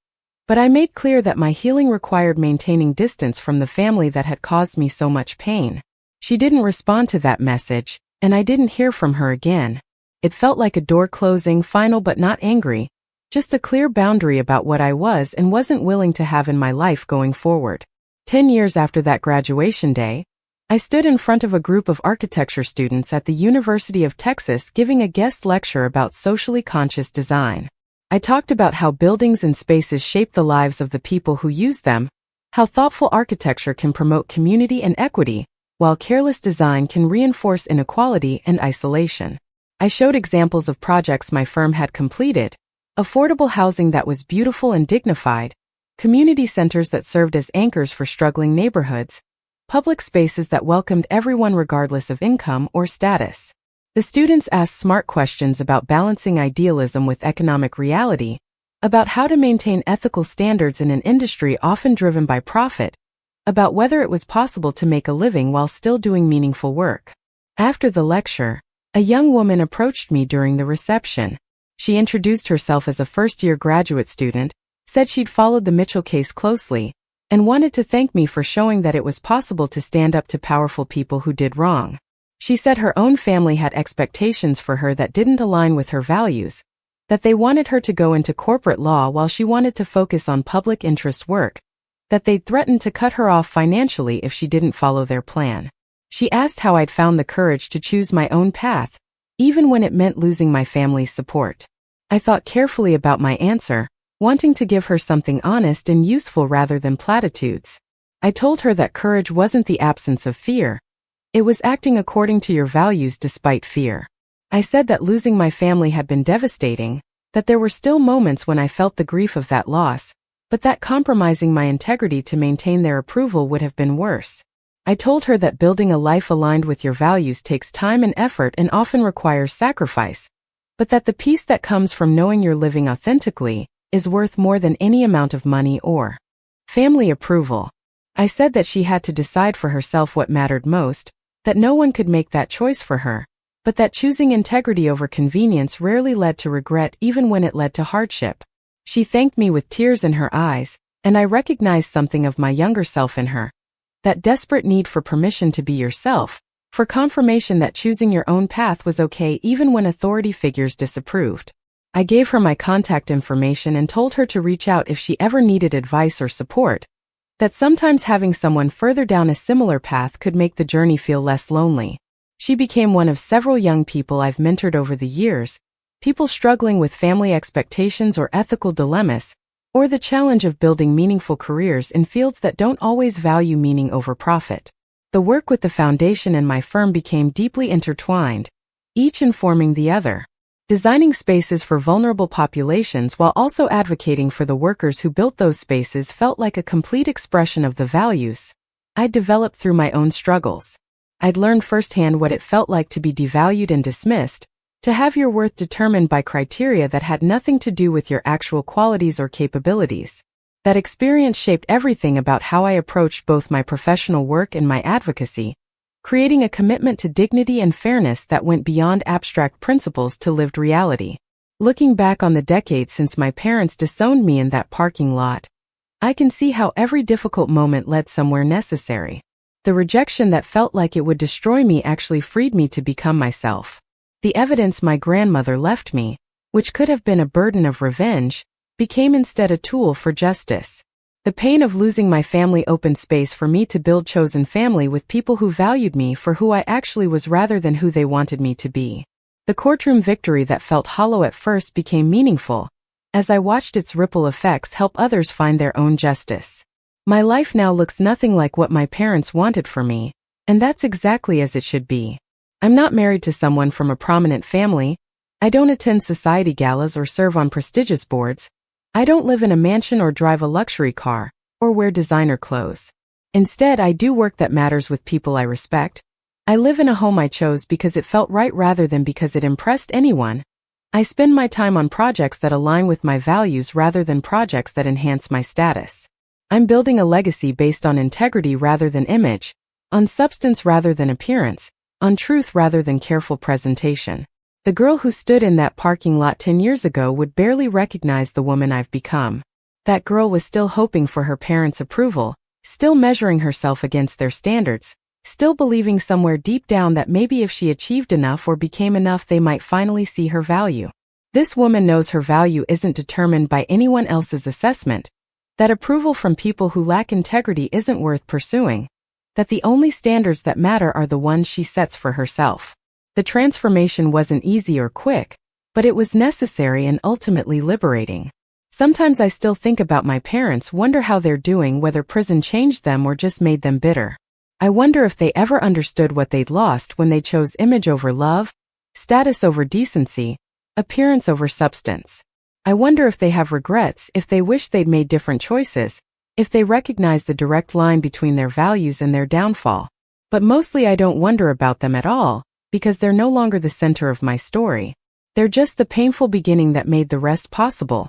but I made clear that my healing required maintaining distance from the family that had caused me so much pain. She didn't respond to that message, and I didn't hear from her again. It felt like a door closing, final but not angry, just a clear boundary about what I was and wasn't willing to have in my life going forward. 10 years after that graduation day, I stood in front of a group of architecture students at the University of Texas giving a guest lecture about socially conscious design. I talked about how buildings and spaces shape the lives of the people who use them, how thoughtful architecture can promote community and equity, while careless design can reinforce inequality and isolation. I showed examples of projects my firm had completed, affordable housing that was beautiful and dignified, community centers that served as anchors for struggling neighborhoods, public spaces that welcomed everyone regardless of income or status. The students asked smart questions about balancing idealism with economic reality, about how to maintain ethical standards in an industry often driven by profit, about whether it was possible to make a living while still doing meaningful work. After the lecture, a young woman approached me during the reception. She introduced herself as a first-year graduate student, said she'd followed the Mitchell case closely, and wanted to thank me for showing that it was possible to stand up to powerful people who did wrong. She said her own family had expectations for her that didn't align with her values, that they wanted her to go into corporate law while she wanted to focus on public interest work, that they'd threatened to cut her off financially if she didn't follow their plan. She asked how I'd found the courage to choose my own path, even when it meant losing my family's support. I thought carefully about my answer, wanting to give her something honest and useful rather than platitudes. I told her that courage wasn't the absence of fear. It was acting according to your values despite fear. I said that losing my family had been devastating, that there were still moments when I felt the grief of that loss, but that compromising my integrity to maintain their approval would have been worse. I told her that building a life aligned with your values takes time and effort and often requires sacrifice, but that the peace that comes from knowing you're living authentically is worth more than any amount of money or family approval. I said that she had to decide for herself what mattered most, that no one could make that choice for her, but that choosing integrity over convenience rarely led to regret even when it led to hardship. She thanked me with tears in her eyes, and I recognized something of my younger self in her. That desperate need for permission to be yourself, for confirmation that choosing your own path was okay even when authority figures disapproved. I gave her my contact information and told her to reach out if she ever needed advice or support, that sometimes having someone further down a similar path could make the journey feel less lonely. She became one of several young people I've mentored over the years, people struggling with family expectations or ethical dilemmas, or the challenge of building meaningful careers in fields that don't always value meaning over profit. The work with the foundation and my firm became deeply intertwined, each informing the other. Designing spaces for vulnerable populations while also advocating for the workers who built those spaces felt like a complete expression of the values I'd developed through my own struggles. I'd learned firsthand what it felt like to be devalued and dismissed, to have your worth determined by criteria that had nothing to do with your actual qualities or capabilities. That experience shaped everything about how I approached both my professional work and my advocacy, creating a commitment to dignity and fairness that went beyond abstract principles to lived reality. Looking back on the decades since my parents disowned me in that parking lot, I can see how every difficult moment led somewhere necessary. The rejection that felt like it would destroy me actually freed me to become myself. The evidence my grandmother left me, which could have been a burden of revenge, became instead a tool for justice. The pain of losing my family opened space for me to build chosen family with people who valued me for who I actually was rather than who they wanted me to be. The courtroom victory that felt hollow at first became meaningful, as I watched its ripple effects help others find their own justice. My life now looks nothing like what my parents wanted for me, and that's exactly as it should be. I'm not married to someone from a prominent family. I don't attend society galas or serve on prestigious boards. I don't live in a mansion or drive a luxury car, or wear designer clothes. Instead, I do work that matters with people I respect. I live in a home I chose because it felt right rather than because it impressed anyone. I spend my time on projects that align with my values rather than projects that enhance my status. I'm building a legacy based on integrity rather than image, on substance rather than appearance, on truth rather than careful presentation. The girl who stood in that parking lot 10 years ago would barely recognize the woman I've become. That girl was still hoping for her parents' approval, still measuring herself against their standards, still believing somewhere deep down that maybe if she achieved enough or became enough they might finally see her value. This woman knows her value isn't determined by anyone else's assessment, that approval from people who lack integrity isn't worth pursuing, that the only standards that matter are the ones she sets for herself. The transformation wasn't easy or quick, but it was necessary and ultimately liberating. Sometimes I still think about my parents, wonder how they're doing, whether prison changed them or just made them bitter. I wonder if they ever understood what they'd lost when they chose image over love, status over decency, appearance over substance. I wonder if they have regrets, if they wish they'd made different choices, if they recognize the direct line between their values and their downfall. But mostly I don't wonder about them at all, because they're no longer the center of my story. They're just the painful beginning that made the rest possible,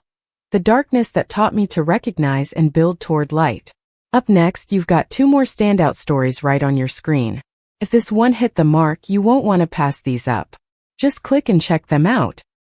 the darkness that taught me to recognize and build toward light. Up next, you've got 2 more standout stories right on your screen. If this one hit the mark, you won't want to pass these up. Just click and check them out.